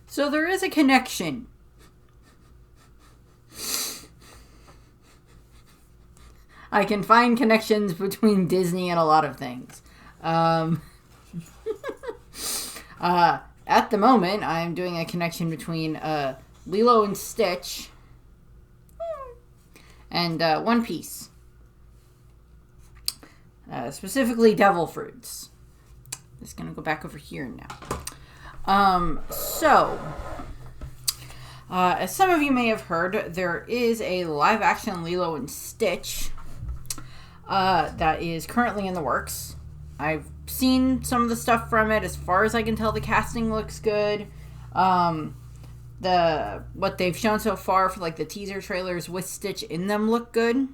So there is a connection. I can find connections between Disney and a lot of things. At the moment, I'm doing a connection between Lilo and Stitch and One Piece. Specifically Devil Fruits. Just gonna go back over here now. As some of you may have heard, there is a live-action Lilo and Stitch that is currently in the works. I've seen some of the stuff from it. As far as I can tell, the casting looks good. What they've shown so far for like the teaser trailers with Stitch in them look good.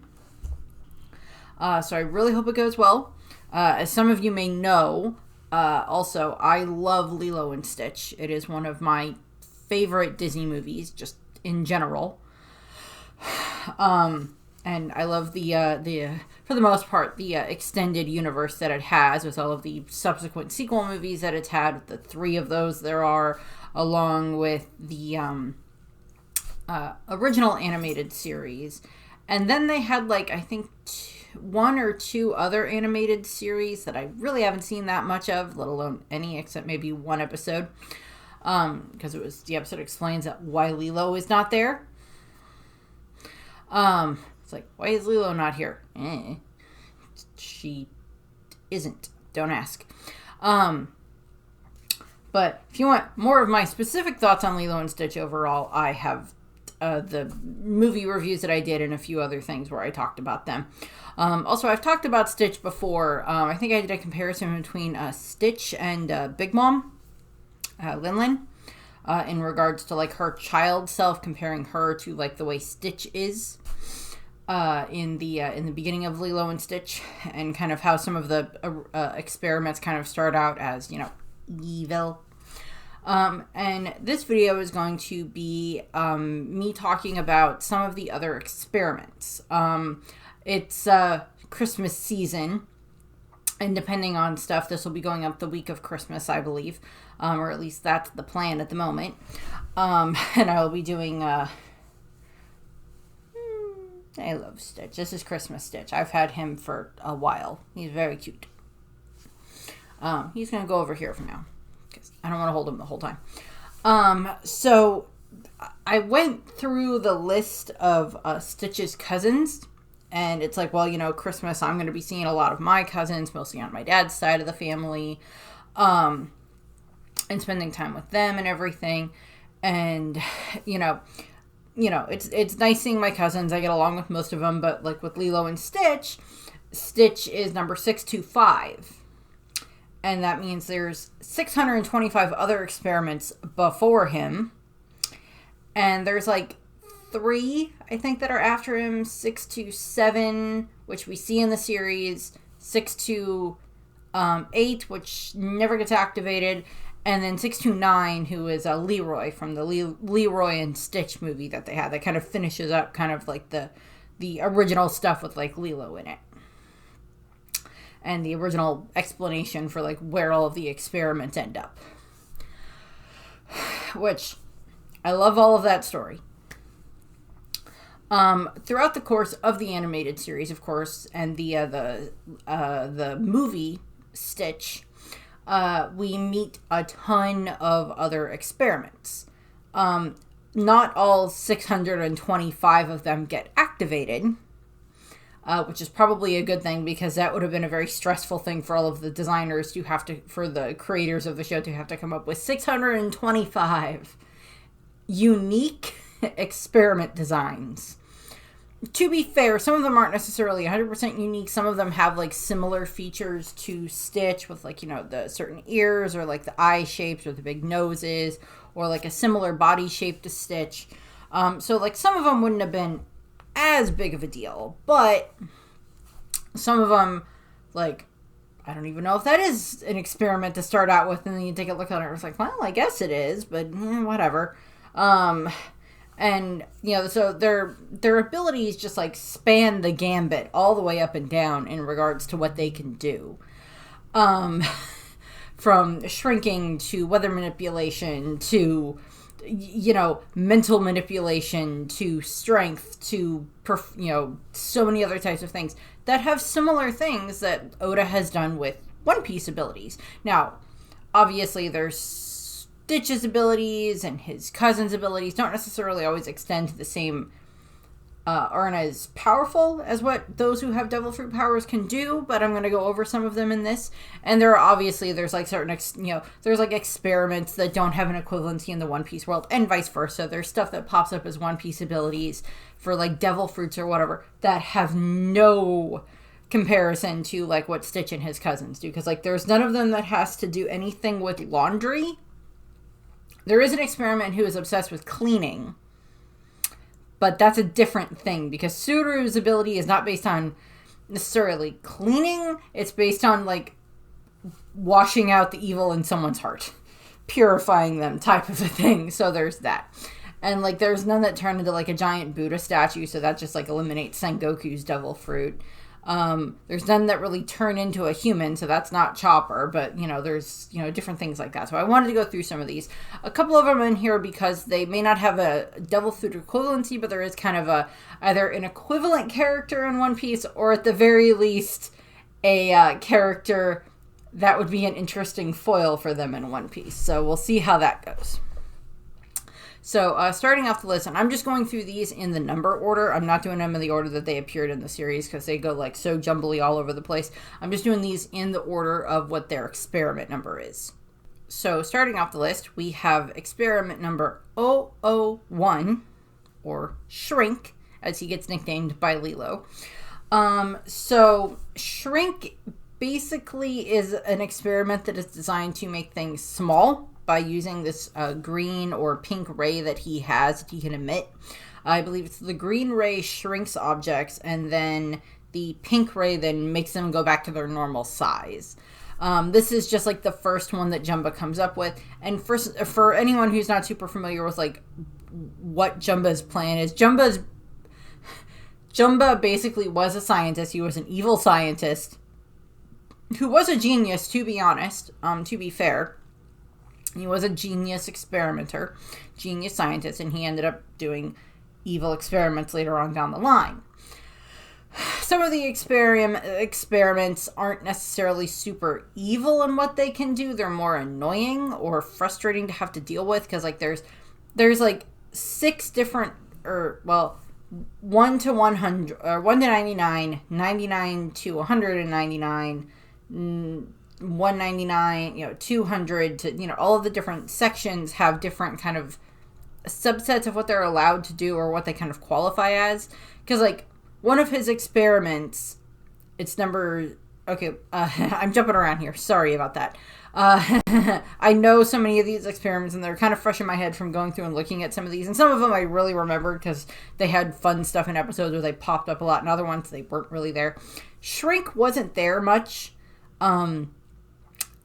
So I really hope it goes well. As some of you may know, also I love Lilo and Stitch. It is one of my favorite Disney movies, just in general. And I love the for the most part, the extended universe that it has, with all of the subsequent sequel movies that it's had, with the 3 of those there are, along with the original animated series. And then they had, like, I think 1 or 2 other animated series that I really haven't seen that much of, let alone any, except maybe 1 episode. Because the episode explains why Lilo is not there. It's like, why is Lilo not here? She isn't. Don't ask. But if you want more of my specific thoughts on Lilo and Stitch overall, I have the movie reviews that I did and a few other things where I talked about them. Also, I've talked about Stitch before. I think I did a comparison between Stitch and Big Mom, Lin-Lin, in regards to like her child self, comparing her to like the way Stitch is in the beginning of Lilo and Stitch, and kind of how some of the experiments kind of start out as, you know, evil. And this video is going to be me talking about some of the other experiments. It's Christmas season, and depending on stuff, this will be going up the week of Christmas, I believe, or at least that's the plan at the moment. And I will be doing I love Stitch. This is Christmas Stitch. I've had him for a while. He's very cute. He's going to go over here for now, because I don't want to hold him the whole time. So I went through the list of Stitch's cousins, and it's like, well, you know, Christmas, I'm going to be seeing a lot of my cousins, mostly on my dad's side of the family, and spending time with them and everything. And, you know, it's nice seeing my cousins. I get along with most of them, but like with Lilo and Stitch, Stitch is number 625. And that means there's 625 other experiments before him. And there's like 3, I think, that are after him. 627, which we see in the series. 628, which never gets activated. And then 629, who is Leroy from the Leroy and Stitch movie that they had. That kind of finishes up kind of like the original stuff with like Lilo in it. And the original explanation for like where all of the experiments end up. Which, I love all of that story. Throughout the course of the animated series, of course, and the movie Stitch, we meet a ton of other experiments. Not all 625 of them get activated, which is probably a good thing, because that would have been a very stressful thing for all of the designers for the creators of the show to have to come up with 625 unique experiment designs. To be fair, some of them aren't necessarily 100% unique. Some of them have like similar features to Stitch, with like, you know, the certain ears, or like the eye shapes, or the big noses, or like a similar body shape to Stitch. So like some of them wouldn't have been as big of a deal, but some of them, like, I don't even know if that is an experiment to start out with, and then you take a look at it and it's like, well, I guess it is, but whatever. And, you know, so their abilities just, like, span the gambit all the way up and down in regards to what they can do. From shrinking to weather manipulation to mental manipulation to strength to, so many other types of things that have similar things that Oda has done with One Piece abilities. Now, obviously, there's Stitch's abilities and his cousin's abilities don't necessarily always extend to the same, aren't as powerful as what those who have devil fruit powers can do, but I'm going to go over some of them in this. And there's like certain, there's like experiments that don't have an equivalency in the One Piece world, and vice versa. There's stuff that pops up as One Piece abilities for like devil fruits or whatever that have no comparison to like what Stitch and his cousins do, because like there's none of them that has to do anything with laundry. There is an experiment who is obsessed with cleaning, but that's a different thing, because Suru's ability is not based on necessarily cleaning. It's based on, like, washing out the evil in someone's heart. Purifying them type of a thing. So there's that. And, like, there's none that turn into, like, a giant Buddha statue, so that just, like, eliminates Sengoku's devil fruit. There's none that really turn into a human, so that's not Chopper, but, there's, different things like that. So I wanted to go through some of these. A couple of them in here because they may not have a devil fruit equivalency, but there is kind of either an equivalent character in One Piece, or at the very least, a character that would be an interesting foil for them in One Piece. So we'll see how that goes. So, starting off the list, and I'm just going through these in the number order. I'm not doing them in the order that they appeared in the series, because they go, like, so jumbly all over the place. I'm just doing these in the order of what their experiment number is. So, starting off the list, we have experiment number 001, or Shrink, as he gets nicknamed by Lilo. So, Shrink basically is an experiment that is designed to make things small by using this green or pink ray that he has that he can emit. I believe it's the green ray shrinks objects, and then the pink ray then makes them go back to their normal size. This is just like the first one that Jumba comes up with. And for anyone who's not super familiar with like what Jumba's plan is, Jumba basically was a scientist. He was an evil scientist who was a genius, to be honest, to be fair. He was a genius experimenter, genius scientist, and he ended up doing evil experiments later on down the line. Some of the experiments aren't necessarily super evil in what they can do. They're more annoying or frustrating to have to deal with, because like there's like 6 different, 1 to 100, or 1 to 99, 99 to 199, 199, 200 to, all of the different sections have different kind of subsets of what they're allowed to do or what they kind of qualify as. Because, like, one of his experiments, it's number, I'm jumping around here. Sorry about that. I know so many of these experiments, and they're kind of fresh in my head from going through and looking at some of these. And some of them I really remembered because they had fun stuff in episodes where they popped up a lot, and other ones they weren't really there. Shrink wasn't there much.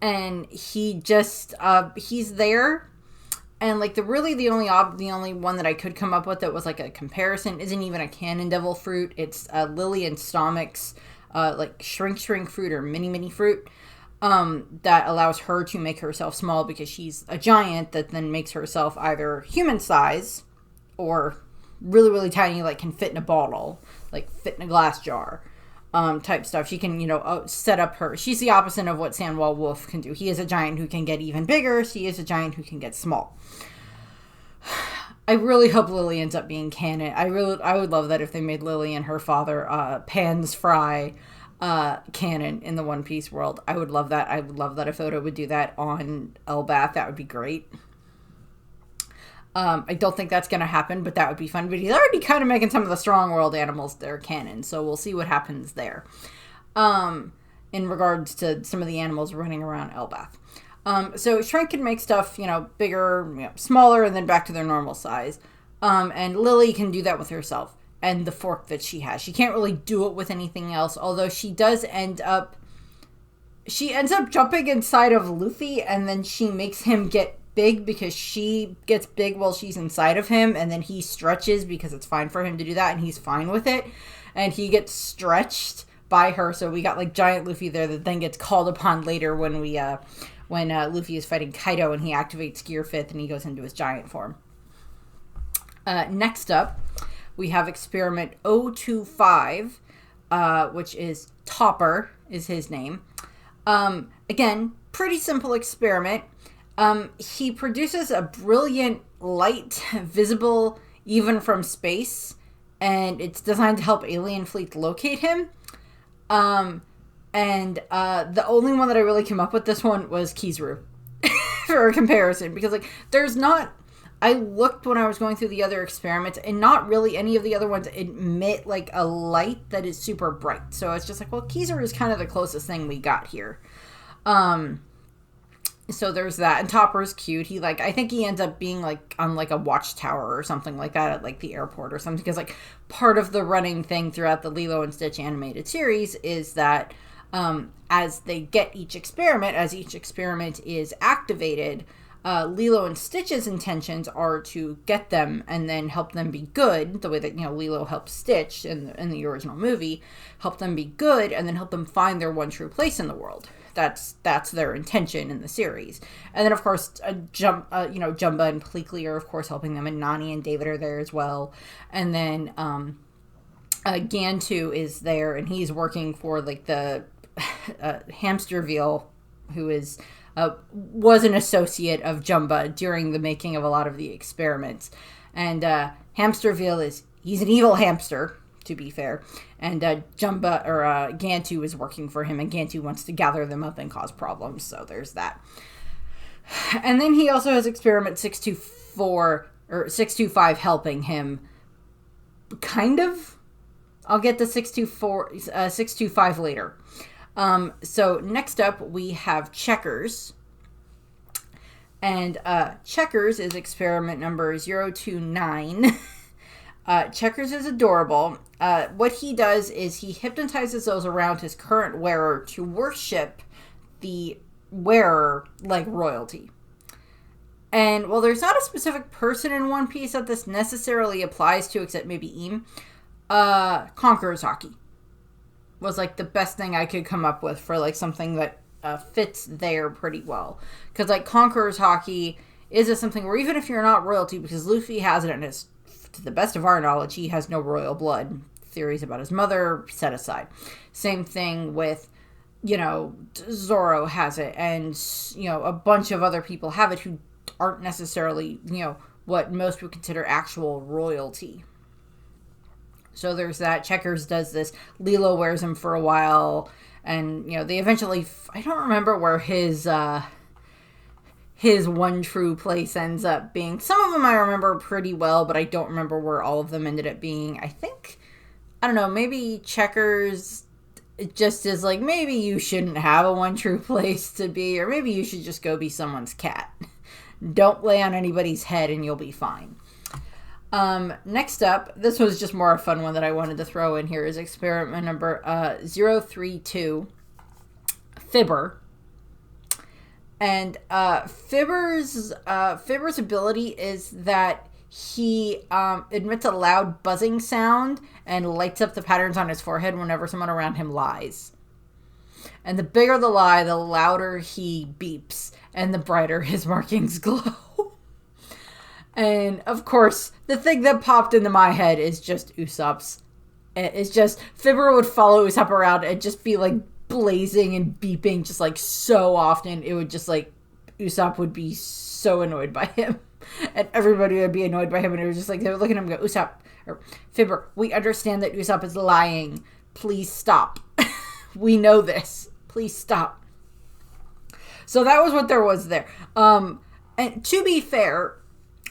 And he just, he's there, and like the only one that I could come up with that was like a comparison isn't even a canon devil fruit. It's Lily and Stomach's, like shrink fruit or mini fruit, that allows her to make herself small because she's a giant that then makes herself either human size or really, really tiny, like can fit in a bottle, like fit in a glass jar. Type stuff. She can, set up she's the opposite of what Sandwall Wolf can do. He is a giant who can get even bigger. She is a giant who can get small. I really hope Lily ends up being canon. I would love that if they made Lily and her father, Pan's Fry, canon in the One Piece world. I would love that. I would love that if Oda would do that on Elbath. That would be great. I don't think that's going to happen, but that would be fun. But he's already kind of making some of the strong world animals their canon, so we'll see what happens there. In regards to some of the animals running around Elbath. So Shrink can make stuff, bigger, smaller, and then back to their normal size. And Lily can do that with herself and the fork that she has. She can't really do it with anything else, although she does ends up jumping inside of Luffy, and then she makes him get big because she gets big while she's inside of him, and then he stretches because it's fine for him to do that, and he's fine with it, and he gets stretched by her. So we got like giant Luffy there that then gets called upon later when Luffy is fighting Kaido and he activates Gear 5th and he goes into his giant form. Next up, we have experiment 025, which is Topper is his name. Again, pretty simple experiment. He produces a brilliant light visible even from space, and it's designed to help alien fleets locate him. And the only one that I really came up with this one was Kizaru for a comparison, because like there's not, I looked when I was going through the other experiments, and not really any of the other ones emit like a light that is super bright. So it's just like, well, Kizaru is kind of the closest thing we got here. So there's that. And Topper's cute. He like, I think he ends up being like on like a watchtower or something like that at like the airport or something. Because like part of the running thing throughout the Lilo and Stitch animated series is that as they get each experiment, as each experiment is activated, Lilo and Stitch's intentions are to get them and then help them be good, the way that, you know, Lilo helps Stitch in the original movie, help them be good and then help them find their one true place in the world. That's their intention in the series. And then, of course, Jumba and Pleakley are, of course, helping them, and Nani and David are there as well. And then Gantu is there, and he's working for, like, the Hamsterville, who is was an associate of Jumba during the making of a lot of the experiments. And Hamsterville he's an evil hamster, to be fair. And Jumba, or Gantu is working for him, and Gantu wants to gather them up and cause problems, so there's that. And then he also has experiment 624, or 625 helping him, kind of. I'll get to 625 later. So next up, we have Checkers. And Checkers is experiment number 029. Checkers is adorable. What he does is he hypnotizes those around his current wearer to worship the wearer like royalty. And while there's not a specific person in One Piece that this necessarily applies to, except maybe Im, Conqueror's Haki was like the best thing I could come up with for like something that fits there pretty well. Because like Conqueror's Haki is something where even if you're not royalty, because Luffy has it, and it's, to the best of our knowledge, he has no royal blood. Theories about his mother set aside. Same thing with, you know, Zoro has it, and, you know, a bunch of other people have it who aren't necessarily, you know, what most would consider actual royalty. So there's that. Checkers does this. Lilo wears him for a while, and, you know, they eventually, I don't remember where his one true place ends up being. Some of them I remember pretty well, but I don't remember where all of them ended up being. I think, I don't know, maybe Checkers just is like, maybe you shouldn't have a one true place to be, or maybe you should just go be someone's cat. Don't lay on anybody's head and you'll be fine. Next up, this was just more a fun one that I wanted to throw in here, is experiment number 032, Fibber. And Fibber's ability is that he emits a loud buzzing sound and lights up the patterns on his forehead whenever someone around him lies. And the bigger the lie, the louder he beeps, and the brighter his markings glow. And, of course, the thing that popped into my head is just Usopp's. It's just, Fibber would follow Usopp around and just be, like, blazing and beeping just, like, so often. It would just, like, Usopp would be so annoyed by him. And everybody would be annoyed by him. And it was just, like, they would look at him and go, Usopp, or Fibber, we understand that Usopp is lying. Please stop. We know this. Please stop. So that was what there was there. And to be fair,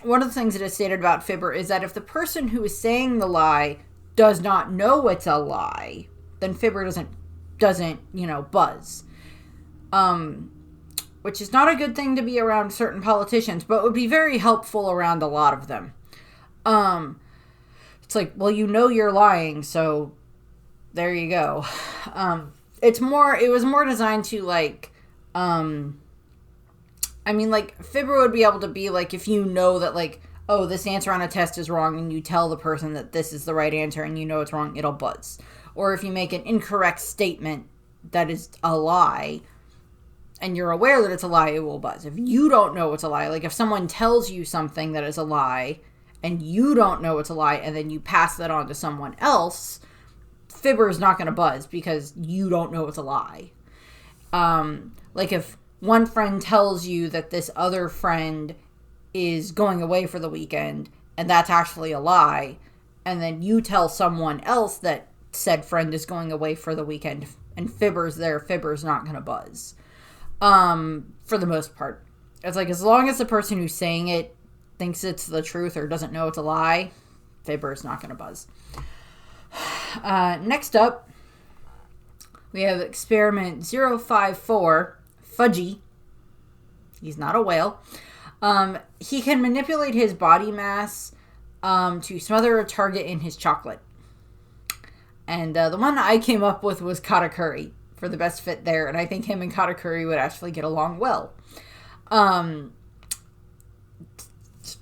one of the things that is stated about Fibber is that if the person who is saying the lie does not know it's a lie, then Fibber doesn't, you know, buzz. Which is not a good thing to be around certain politicians, but would be very helpful around a lot of them. It's like, well, you know you're lying, so there you go. It was more designed to, like, I mean, like, Fibber would be able to be, like, if you know that, like, oh, this answer on a test is wrong, and you tell the person that this is the right answer and you know it's wrong, it'll buzz. Or if you make an incorrect statement that is a lie, and you're aware that it's a lie, it will buzz. If you don't know it's a lie, like, if someone tells you something that is a lie, and you don't know it's a lie, and then you pass that on to someone else, Fibber is not going to buzz because you don't know it's a lie. Like if one friend tells you that this other friend is going away for the weekend, and that's actually a lie, and then you tell someone else that said friend is going away for the weekend, and Fibber's there, Fibber's not going to buzz. For the most part. It's like, as long as the person who's saying it thinks it's the truth or doesn't know it's a lie, Fibber's not going to buzz. Next up, we have experiment 054, Fudgy. He's not a whale. He can manipulate his body mass to smother a target in his chocolate. And the one I came up with was Katakuri for the best fit there. And I think him and Katakuri would actually get along well.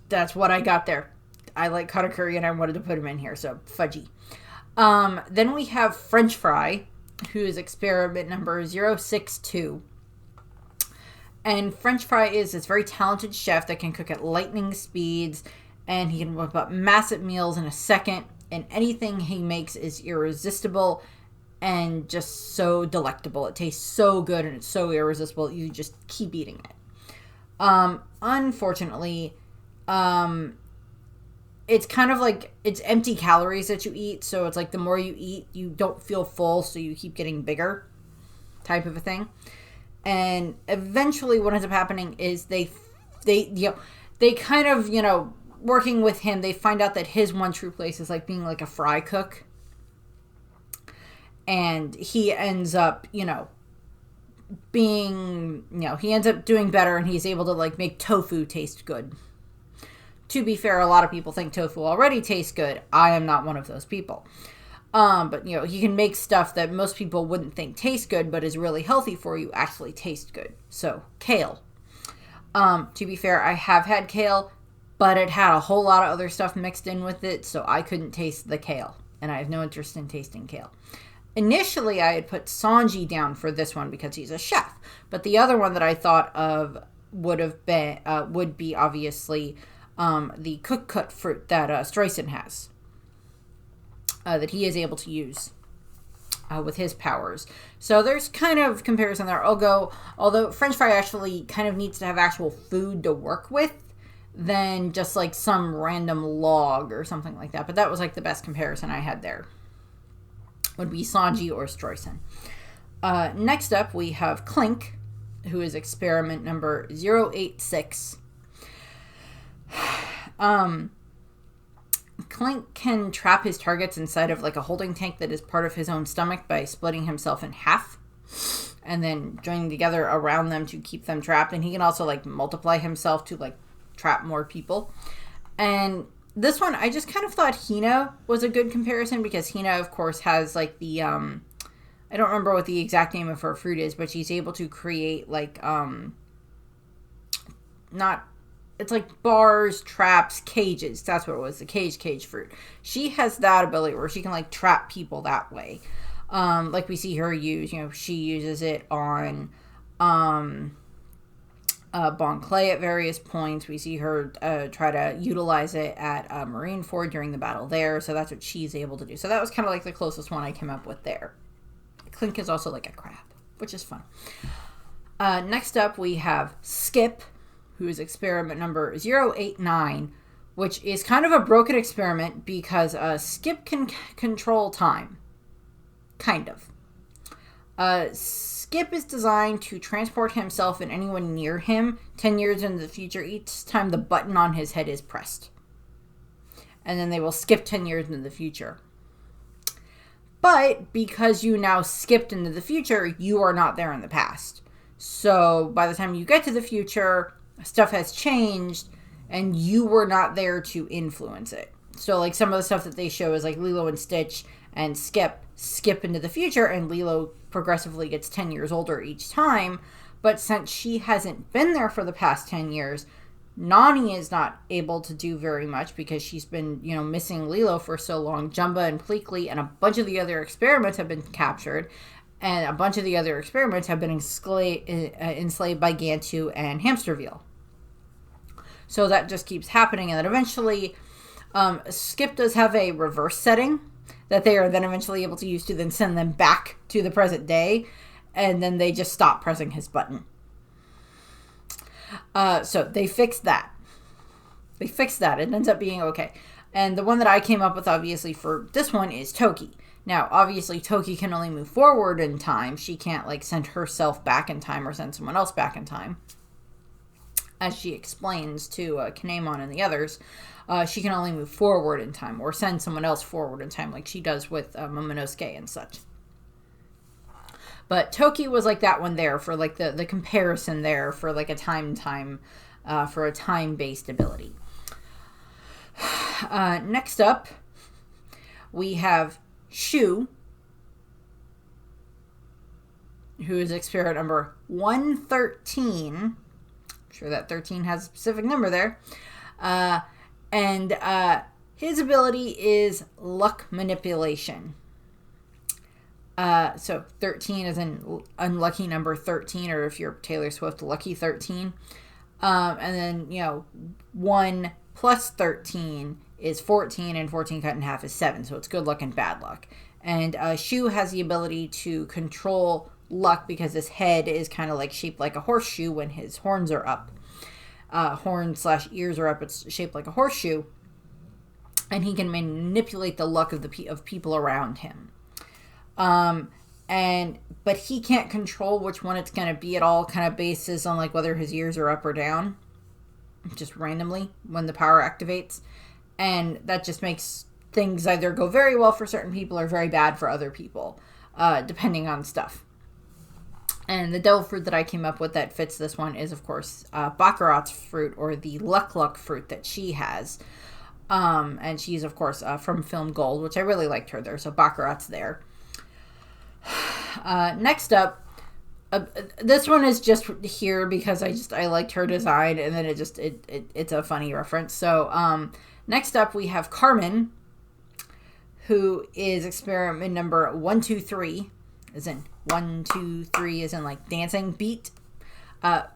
That's what I got there. I like Katakuri and I wanted to put him in here. So, Fudgy. Then we have French Fry, who is experiment number 062. And French Fry is this very talented chef that can cook at lightning speeds, and he can whip up massive meals in a second, and anything he makes is irresistible and just so delectable. It tastes so good and it's so irresistible, you just keep eating it. Unfortunately, it's kind of like, it's empty calories that you eat, so it's like the more you eat, you don't feel full, so you keep getting bigger, type of a thing. And eventually what ends up happening is they kind of, working with him, they find out that his one true place is like being like a fry cook. And he ends up, he ends up doing better, and he's able to like make tofu taste good. To be fair, a lot of people think tofu already tastes good. I am not one of those people. But, he can make stuff that most people wouldn't think tastes good, but is really healthy for you, actually taste good. So, kale. To be fair, I have had kale, but it had a whole lot of other stuff mixed in with it, so I couldn't taste the kale. And I have no interest in tasting kale. Initially, I had put Sanji down for this one because he's a chef. But the other one that I thought of would be obviously the cook-cut fruit that Streisand has. That he is able to use with his powers. So there's kind of comparison there. Although French Fry actually kind of needs to have actual food to work with than just like some random log or something like that. But that was like the best comparison I had there. Would be Sanji or Streisand. Next up, we have Clink, who is experiment number 086. Clink can trap his targets inside of like a holding tank that is part of his own stomach by splitting himself in half and then joining together around them to keep them trapped. And he can also like multiply himself to like trap more people. And this one, I just kind of thought Hina was a good comparison because Hina, of course, has like the, I don't remember what the exact name of her fruit is, but she's able to create like, it's like bars, traps, cages. That's what it was, the cage fruit. She has that ability where she can like trap people that way. Like we see her use, she uses it on Bon Clay at various points. We see her try to utilize it at Marineford during the battle there. So that's what she's able to do. So that was kind of like the closest one I came up with there. Clink is also like a crab, which is fun. Next up, we have Skip, who is experiment number 089, which is kind of a broken experiment because Skip can control time. Kind of. Skip is designed to transport himself and anyone near him 10 years into the future each time the button on his head is pressed. And then they will skip 10 years into the future. But because you now skipped into the future, you are not there in the past. So by the time you get to the future, stuff has changed and you were not there to influence it. So like some of the stuff that they show is like Lilo and Stitch and skip into the future, and Lilo progressively gets 10 years older each time. But since she hasn't been there for the past 10 years, Nani is not able to do very much because she's been, missing Lilo for so long. Jumba and Pleakley and a bunch of the other experiments have been captured, and a bunch of the other experiments have been enslaved by Gantu and Hamsterville. So that just keeps happening, and then eventually Skip does have a reverse setting that they are then eventually able to use to then send them back to the present day, and then they just stop pressing his button. So they fixed that. It ends up being okay. And the one that I came up with, obviously, for this one is Toki. Now, obviously, Toki can only move forward in time. She can't, like, send herself back in time or send someone else back in time. As she explains to Kinemon and the others, she can only move forward in time or send someone else forward in time, like she does with Momonosuke and such. But Toki was like that one there for, like, the comparison there for, like, a for a time-based ability. Next up, we have Shu, who is experiment number 113. I'm sure that 13 has a specific number there. And his ability is luck manipulation. So 13 is an unlucky number 13, or if you're Taylor Swift, lucky 13. And then, 1 plus 13 is 14, and 14 cut in half is 7, so it's good luck and bad luck. And Shu has the ability to control luck because his head is kind of like shaped like a horseshoe when his horns are up. Horns/ears are up, it's shaped like a horseshoe. And he can manipulate the luck of people around him. But he can't control which one it's going to be. It all kind of bases on, like, whether his ears are up or down, just randomly when the power activates. And that just makes things either go very well for certain people or very bad for other people, depending on stuff. And the devil fruit that I came up with that fits this one is, of course, Baccarat's fruit, or the luck fruit that she has. And she's, of course, from Film Gold, which I really liked her there, so Baccarat's there. Next up, this one is just here because I liked her design, and then it's a funny reference. So next up we have Carmen, who is experiment number 123, as in 1, 2, 3, as in like dancing beat.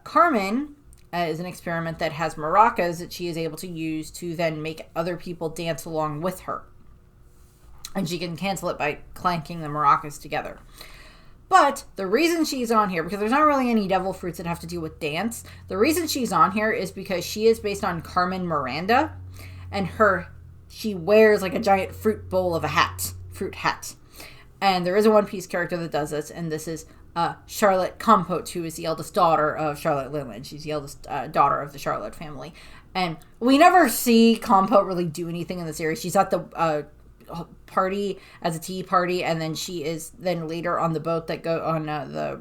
Carmen is an experiment that has maracas that she is able to use to then make other people dance along with her. And she can cancel it by clanking the maracas together. But the reason she's on here, because there's not really any devil fruits that have to do with dance, the reason she's on here is because she is based on Carmen Miranda, and she wears like a giant fruit hat. And there is a One Piece character that does this, and this is Charlotte Compote, who is the eldest daughter of Charlotte Linlin. She's the eldest daughter of the Charlotte family. And we never see Compote really do anything in the series. She's at the party as a tea party, and then she is then later on the boat that go on the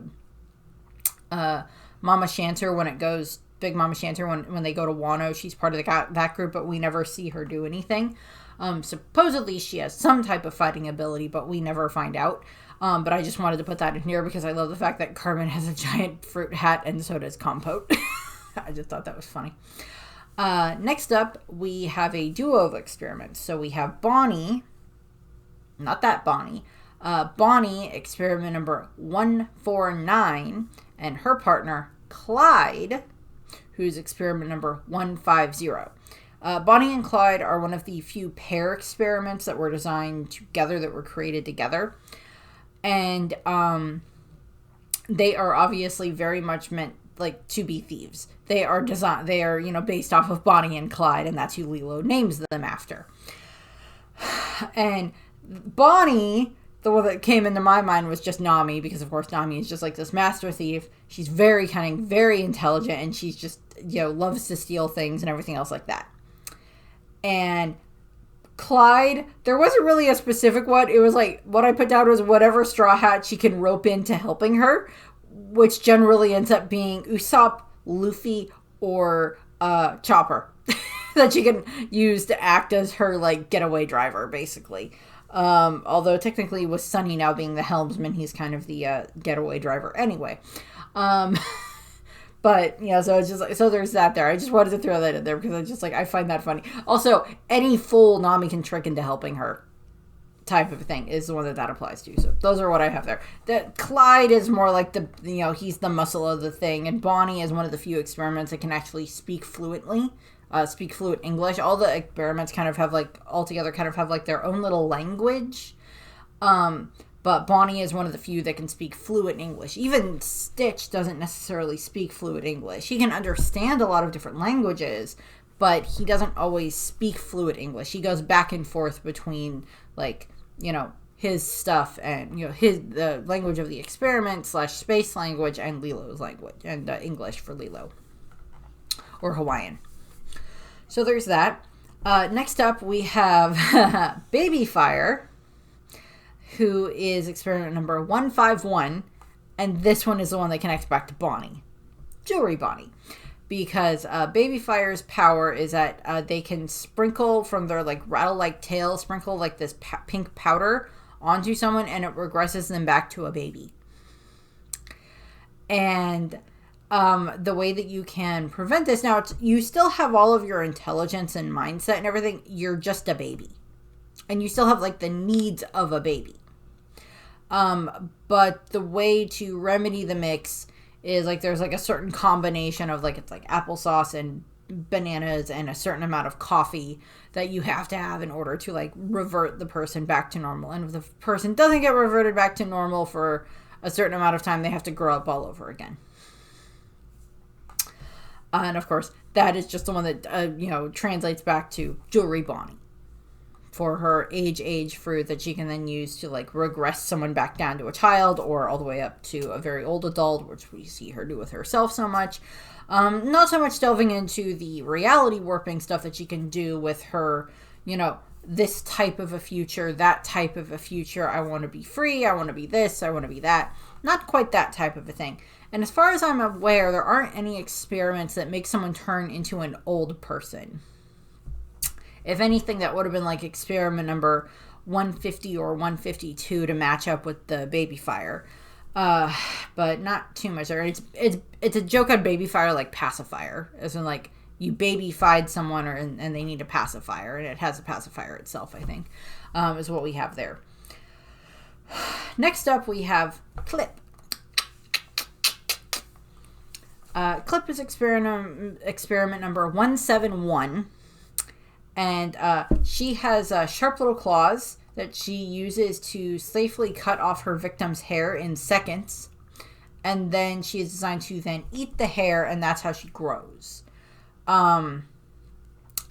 Mama Shanter when it goes Big Mama Shanter when they go to Wano. She's part of that group, but we never see her do anything. Supposedly she has some type of fighting ability, but we never find out. But I just wanted to put that in here because I love the fact that Carmen has a giant fruit hat, and so does Compote. I just thought that was funny. Next up, we have a duo of experiments. So we have Bonnie, not that Bonnie, Bonnie, experiment number 149, and her partner, Clyde, who's experiment number 150. Bonnie and Clyde are one of the few pair experiments that were designed together, that were created together. And they are obviously very much meant like to be thieves. They are based off of Bonnie and Clyde, and that's who Lilo names them after. And Bonnie, the one that came into my mind was just Nami, because of course Nami is just like this master thief. She's very cunning, very intelligent, and she's just, loves to steal things and everything else like that. And Clyde, there wasn't really a specific one. It was like, what I put down was whatever straw hat she can rope into helping her, which generally ends up being Usopp, Luffy, or Chopper that she can use to act as her like getaway driver, basically. Although technically with Sunny now being the helmsman, he's kind of the getaway driver anyway. But, so it's just like, so there's that there. I just wanted to throw that in there because I find that funny. Also, any fool Nami can trick into helping her type of thing is the one that applies to. So those are what I have there. That Clyde is more like he's the muscle of the thing, and Bonnie is one of the few experiments that can actually speak fluently. speak fluent English. All the experiments kind of have like altogether kind of have like their own little language. But Bonnie is one of the few that can speak fluent English. Even Stitch doesn't necessarily speak fluent English. He can understand a lot of different languages, but he doesn't always speak fluent English. He goes back and forth between, like, you know, his stuff and, you know, the language of the experiment / space language and Lilo's language, and English for Lilo, or Hawaiian. So there's that. Next up, we have Baby Fire, who is experiment number 151, and this one is the one that connects back to Bonnie, Jewelry Bonnie, because Baby Fire's power is that they can sprinkle from their like rattle-like tail, sprinkle like this pink powder onto someone, and it regresses them back to a baby. And the way that you can prevent this, now you still have all of your intelligence and mindset and everything, you're just a baby. And you still have like the needs of a baby. But the way to remedy the mix is like there's like a certain combination of like, it's like applesauce and bananas and a certain amount of coffee that you have to have in order to like revert the person back to normal. And if the person doesn't get reverted back to normal for a certain amount of time, they have to grow up all over again. And of course, that is just the one that, translates back to Jewelry Bonnie for her age fruit that she can then use to like regress someone back down to a child or all the way up to a very old adult, which we see her do with herself so much. Not so much delving into the reality warping stuff that she can do with her, this type of a future, that type of a future. I want to be free. I want to be this. I want to be that. Not quite that type of a thing. And as far as I'm aware, there aren't any experiments that make someone turn into an old person. If anything, that would have been like experiment number 150 or 152 to match up with the Baby Fire. But not too much there. It's a joke on Baby Fire, like pacifier, as in like you baby-fied someone and they need a pacifier, and it has a pacifier itself, I think, is what we have there. Next up, we have Clip. Clip is experiment number 171, and she has sharp little claws that she uses to safely cut off her victim's hair in seconds, and then she is designed to then eat the hair, and that's how she grows. And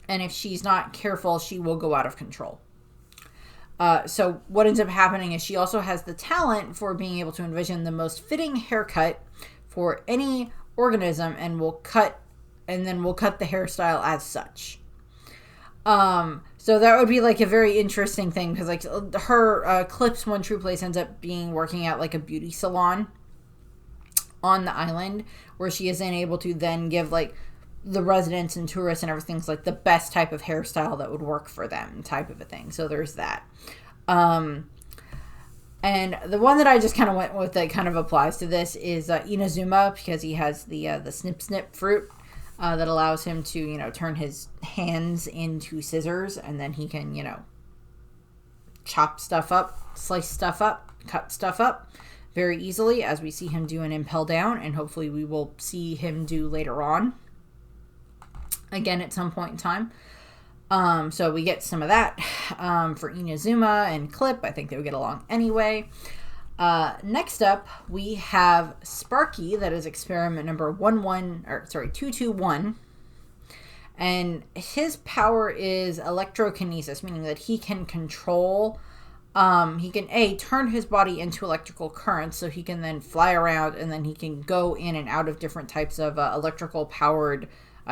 if she's not careful, she will go out of control. So what ends up happening is she also has the talent for being able to envision the most fitting haircut for any organism, and will cut the hairstyle as such. So that would be like a very interesting thing, because like her Clip's one true place ends up being working at like a beauty salon on the island, where she is then able to then give like the residents and tourists and everything's like the best type of hairstyle that would work for them, type of a thing. So there's that. And the one that I just kind of went with that kind of applies to this is Inazuma, because he has the snip snip fruit that allows him to, turn his hands into scissors, and then he can, chop stuff up, slice stuff up, cut stuff up very easily, as we see him do an Impel Down, and hopefully we will see him do later on again at some point in time. So we get some of that for Inazuma and Clip. I think they would get along anyway. Next up, we have Sparky. That is experiment number 221. And his power is electrokinesis, meaning that he can control, he can turn his body into electrical currents, so he can then fly around, and then he can go in and out of different types of electrical powered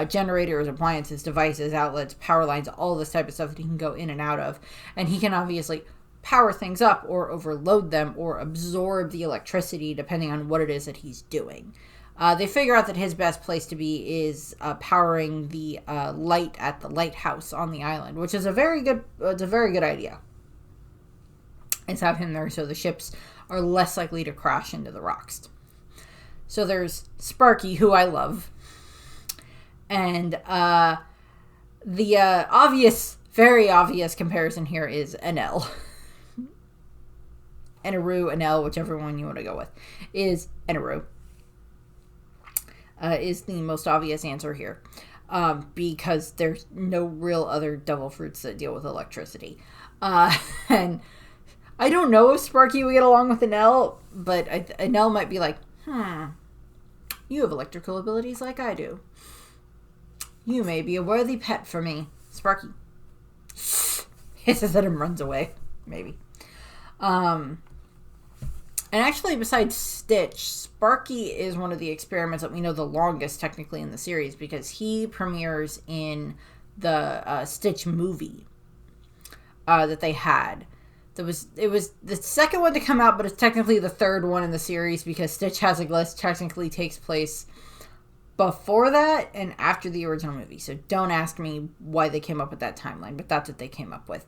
generators, appliances, devices, outlets, power lines, all this type of stuff that he can go in and out of. And he can obviously power things up or overload them or absorb the electricity depending on what it is that he's doing. They figure out that his best place to be is powering the light at the lighthouse on the island, which is a very good idea. It's have him there so the ships are less likely to crash into the rocks. So there's Sparky, who I love. And the very obvious comparison here is Enel. Eneru, Enel, whichever one you want to go with, is Eneru. Is the most obvious answer here. because there's no real other devil fruits that deal with electricity. And I don't know if Sparky would get along with Enel, but Enel might be like, you have electrical abilities like I do. You may be a worthy pet for me. Sparky hisses at him, runs away. Maybe. And actually, besides Stitch, Sparky is one of the experiments that we know the longest, technically, in the series, because he premieres in the Stitch movie that they had. It was the second one to come out, but it's technically the third one in the series, because Stitch Has a Glitch technically takes place before that and after the original movie. So don't ask me why they came up with that timeline, but that's what they came up with.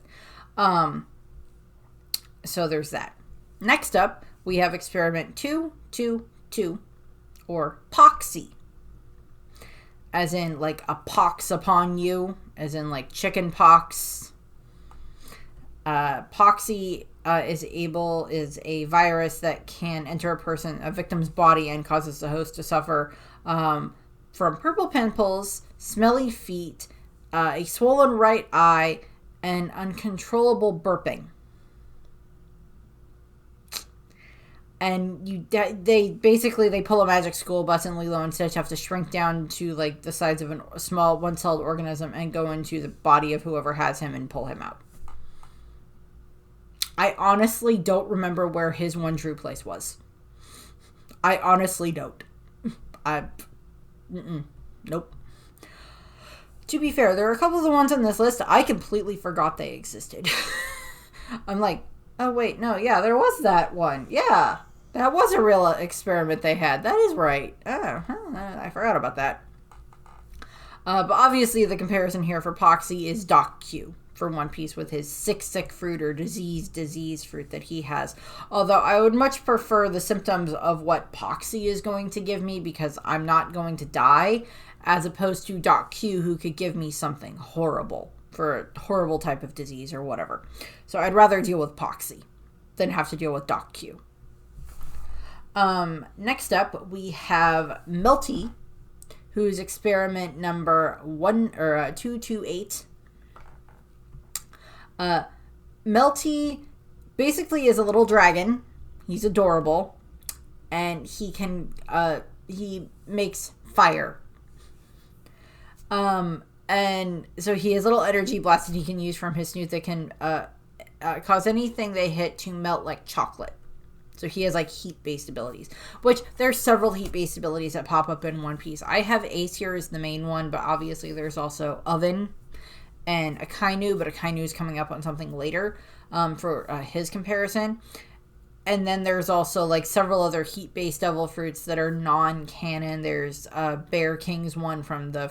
So there's that. Next up, we have experiment 222, or Poxy. As in, like, a pox upon you, as in, like, chicken pox. Poxy is a virus that can enter a victim's body and causes the host to suffer from purple pimples, smelly feet, a swollen right eye, and uncontrollable burping. And they pull a magic school bus, and Lilo and Stitch have to shrink down to like the size of a small one-celled organism and go into the body of whoever has him and pull him out. I honestly don't remember where his one true place was. I honestly don't. Nope. To be fair, there are a couple of the ones on this list I completely forgot they existed. I'm like, oh wait, no, yeah, there was that one. Yeah, that was a real experiment they had. That is right. Oh, I forgot about that. But obviously the comparison here for Poxy is Doc Q for One Piece with his sick fruit or disease fruit that he has. Although I would much prefer the symptoms of what Poxy is going to give me, because I'm not going to die, as opposed to Doc Q, who could give me something horrible for a horrible type of disease or whatever. So I'd rather deal with Poxy than have to deal with Doc Q. Next up, we have Melty, who's experiment number 228. Melty basically is a little dragon. He's adorable, and he makes fire. And so he has little energy blasts that he can use from his snoot that can cause anything they hit to melt like chocolate. So he has like heat-based abilities, which there's several heat-based abilities that pop up in One Piece. I have Ace here as the main one, but obviously there's also Oven and Akainu, but Akainu is coming up on something later for his comparison. And then there's also like several other heat-based devil fruits that are non-canon. There's Bear King's one from the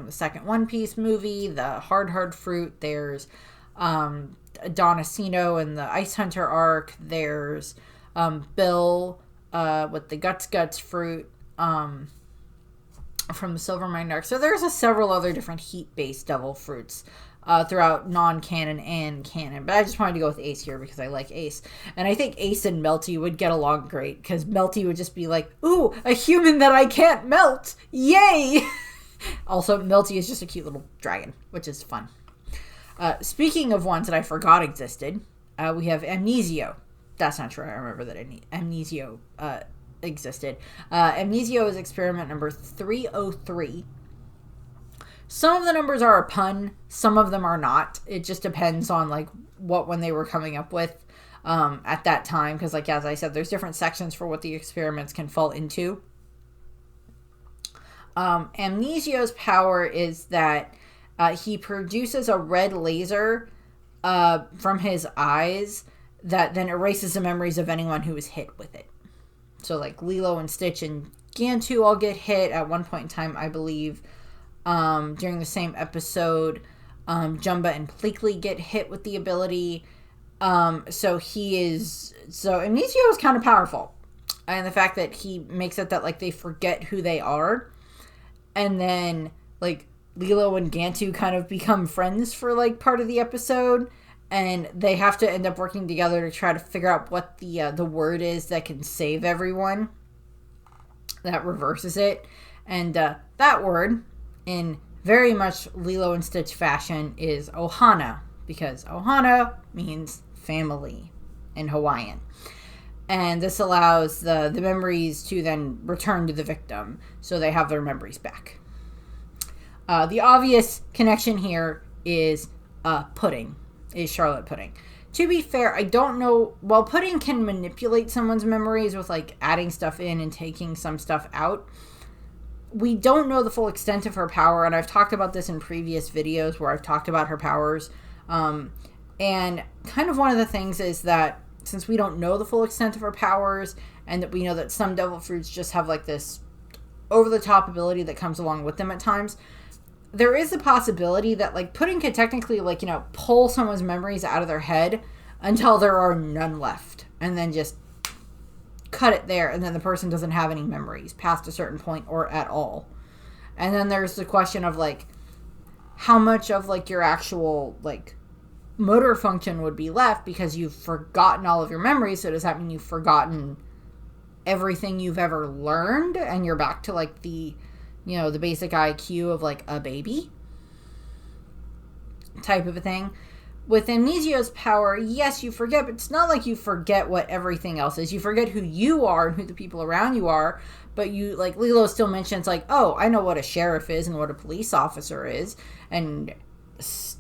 second One Piece movie, the hard fruit. There's Donacino in the Ice Hunter arc. There's Bill with the Guts fruit from the Silvermine arc. So there's several other different heat-based devil fruits throughout non-canon and canon. But I just wanted to go with Ace here because I like Ace. And I think Ace and Melty would get along great, because Melty would just be like, ooh, a human that I can't melt! Yay! Also, Melty is just a cute little dragon, which is fun. Speaking of ones that I forgot existed, we have Amnesio. That's not true. I remember that Amnesio existed. Amnesio is experiment number 303. Some of the numbers are a pun. Some of them are not. It just depends on like what one they were coming up with at that time. Because like, as I said, there's different sections for what the experiments can fall into. Amnesio's power is that he produces a red laser from his eyes that then erases the memories of anyone who was hit with it. So like Lilo and Stitch and Gantu all get hit at one point in time, I believe. During the same episode, Jumba and Pleakley get hit with the ability. So Amnesio is kind of powerful. And the fact that he makes it that like they forget who they are. And then like Lilo and Gantu kind of become friends for like part of the episode. And they have to end up working together to try to figure out what the word is that can save everyone. That reverses it. And that word in very much Lilo and Stitch fashion, is Ohana, because Ohana means family in Hawaiian. And this allows the memories to then return to the victim, so they have their memories back. The obvious connection here is pudding, is Charlotte Pudding. To be fair, I don't know, while Pudding can manipulate someone's memories with, like, adding stuff in and taking some stuff out, we don't know the full extent of her power, and I've talked about this in previous videos where I've talked about her powers. And kind of one of the things is that since we don't know the full extent of her powers, and that we know that some devil fruits just have, like, this over-the-top ability that comes along with them at times, there is a possibility that, like, Pudding could technically, like, pull someone's memories out of their head until there are none left, and then just cut it there, and then the person doesn't have any memories past a certain point or at all. And then there's the question of, like, how much of, like, your actual, like, motor function would be left because you've forgotten all of your memories. So does that mean you've forgotten everything you've ever learned and you're back to, like, the basic IQ of, like, a baby type of a thing? With Amnesia's power, yes, you forget, but it's not like you forget what everything else is. You forget who you are and who the people around you are, but you, like, Lilo still mentions, like, oh, I know what a sheriff is and what a police officer is, and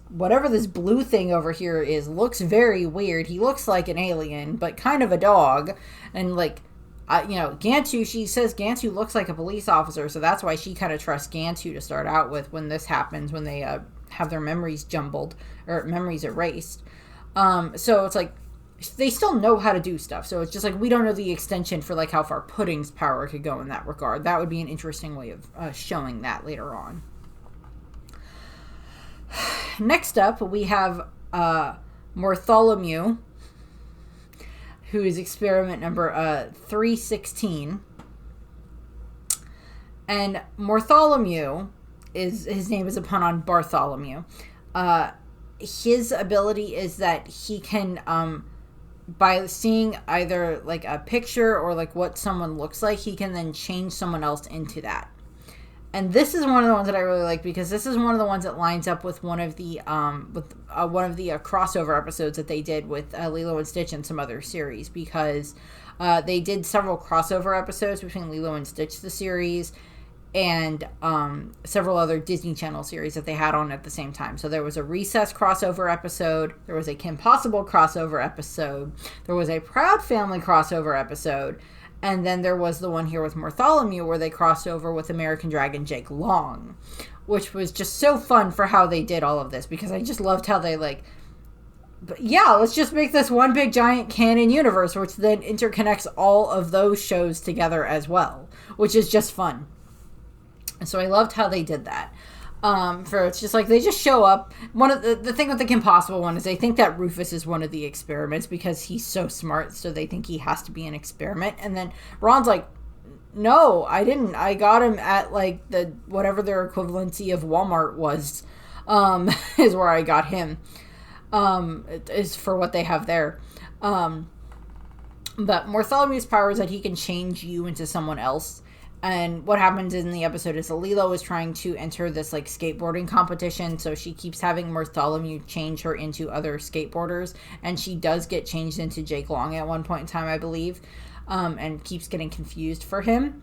whatever this blue thing over here is looks very weird. He looks like an alien, but kind of a dog, and, like, Gantu, she says Gantu looks like a police officer, so that's why she kind of trusts Gantu to start out with when this happens, when they have their memories jumbled, or memories erased. So it's like, they still know how to do stuff, so it's just like, we don't know the extension for, like, how far Pudding's power could go in that regard. That would be an interesting way of showing that later on. Next up, we have Bartholomew, who is experiment number 316. And Bartholomew, his name is a pun on Bartholomew. His ability is that he can, by seeing either, like, a picture or, like, what someone looks like, he can then change someone else into that. And this is one of the ones that I really like, because this is one of the ones that lines up with one of the crossover episodes that they did with Lilo and Stitch and some other series, because they did several crossover episodes between Lilo and Stitch, the series, and several other Disney Channel series that they had on at the same time. So there was a Recess crossover episode, there was a Kim Possible crossover episode, there was a Proud Family crossover episode, and then there was the one here with Bartholomew where they crossed over with American Dragon Jake Long, which was just so fun for how they did all of this, because I just loved how they, like, but yeah, let's just make this one big giant canon universe, which then interconnects all of those shows together as well, which is just fun. And so I loved how they did that. It's just like, they just show up. One of the thing with the Kim Possible one is they think that Rufus is one of the experiments because he's so smart, so they think he has to be an experiment. And then Ron's like, no, I didn't. I got him at, like, the whatever their equivalency of Walmart was, is where I got him. Is for what they have there. But Bartholomew's power is that he can change you into someone else. And what happens in the episode is that Lilo is trying to enter this, like, skateboarding competition, so she keeps having Bartholomew change her into other skateboarders, and she does get changed into Jake Long at one point in time, I believe, and keeps getting confused for him,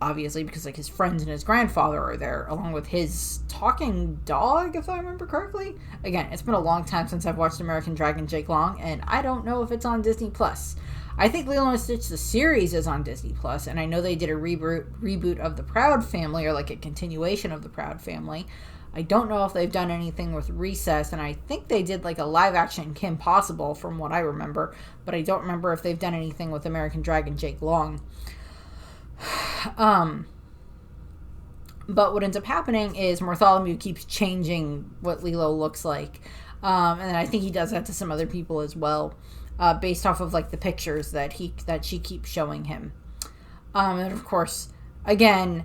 obviously, because, like, his friends and his grandfather are there, along with his talking dog, if I remember correctly. Again, it's been a long time since I've watched American Dragon Jake Long, and I don't know if it's on Disney+. I think Lilo and Stitch, the series, is on Disney+, and I know they did a reboot of the Proud Family, or, like, a continuation of the Proud Family. I don't know if they've done anything with Recess, and I think they did, like, a live-action Kim Possible, from what I remember, but I don't remember if they've done anything with American Dragon Jake Long. But what ends up happening is Bartholomew keeps changing what Lilo looks like, and then I think he does that to some other people as well. Based off of, like, the pictures that she keeps showing him. And of course, again,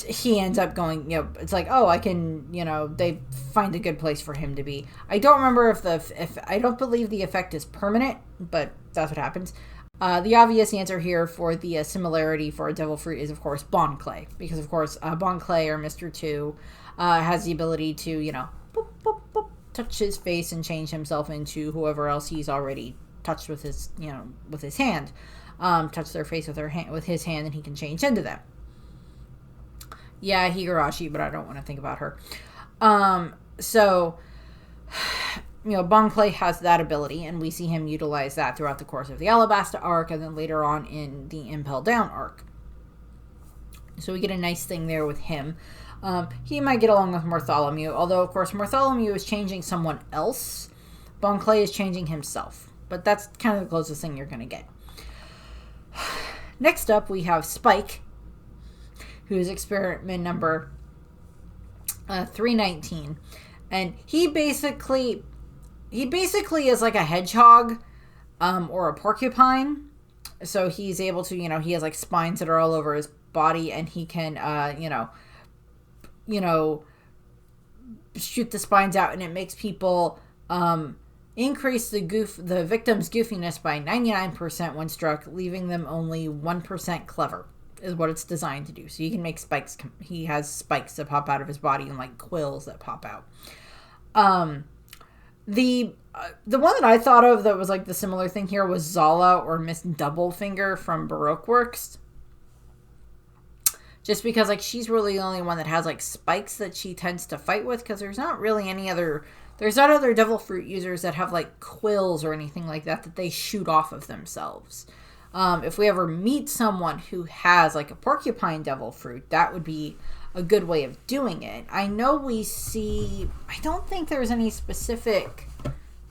he ends up going, it's like, oh, I can, they find a good place for him to be. I don't remember if I don't believe the effect is permanent, but that's what happens. The obvious answer here for the similarity for a devil fruit is, of course, Bon Clay. Because, of course, Bon Clay, or Mr. 2, has the ability to, boop, boop, boop, touch his face and change himself into whoever else he's already touched with his, with his hand. Touch their face with his hand, and he can change into them. Yeah, Higurashi, but I don't want to think about her. So, Bon Clay has that ability, and we see him utilize that throughout the course of the Alabasta arc, and then later on in the Impel Down arc. So we get a nice thing there with him. He might get along with Bartholomew, although, of course, Bartholomew is changing someone else. Bon Clay is changing himself. But that's kind of the closest thing you're going to get. Next up, we have Spike, who is experiment number 319. And he basically is like a hedgehog or a porcupine. So he's able to, he has like spines that are all over his body, and he can, shoot the spines out, and it makes people increase the victim's goofiness by 99% when struck, leaving them only 1% clever, is what it's designed to do. So you can make spikes. He has spikes that pop out of his body and like quills that pop out. The one that I thought of that was like the similar thing here was Zala, or Miss Doublefinger from Baroque Works. Just because like she's really the only one that has like spikes that she tends to fight with, because there's not other devil fruit users that have like quills or anything like that they shoot off of themselves. If we ever meet someone who has like a porcupine devil fruit, that would be a good way of doing it. I know I don't think there's any specific...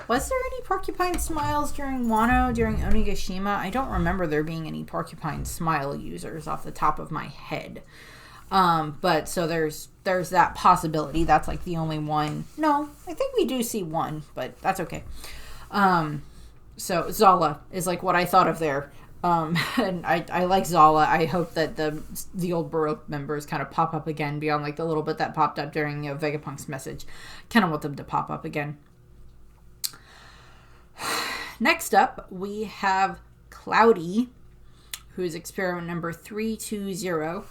Was there any porcupine smiles during Wano, during Onigashima? I don't remember there being any porcupine smile users off the top of my head. But so there's that possibility. That's like the only one. No, I think we do see one, but that's okay. So Zala is like what I thought of there. And I like Zala. I hope that the old Baroque members kind of pop up again beyond like the little bit that popped up during Vegapunk's message. Kind of want them to pop up again. Next up, we have Cloudy, who's experiment number 320.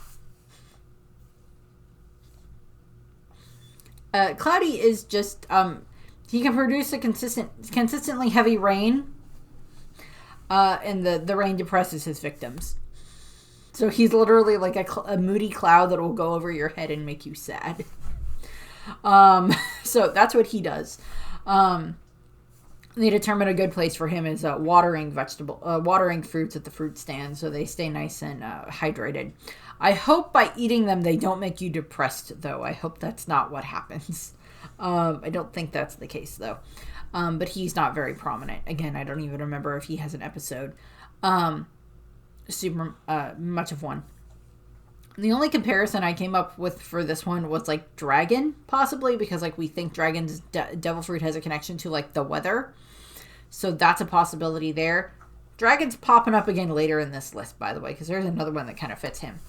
Cloudy is just, he can produce a consistently heavy rain, and the rain depresses his victims. So he's literally like a moody cloud that will go over your head and make you sad. So that's what he does. They determine a good place for him is watering fruits at the fruit stand, so they stay nice and hydrated. I hope by eating them they don't make you depressed, though. I hope that's not what happens. I don't think that's the case, though. But he's not very prominent. Again, I don't even remember if he has an episode. Super much of one. The only comparison I came up with for this one was like dragon, possibly, because like we think dragon's devil fruit has a connection to like the weather. So that's a possibility there. Dragon's popping up again later in this list, by the way, because there's another one that kind of fits him.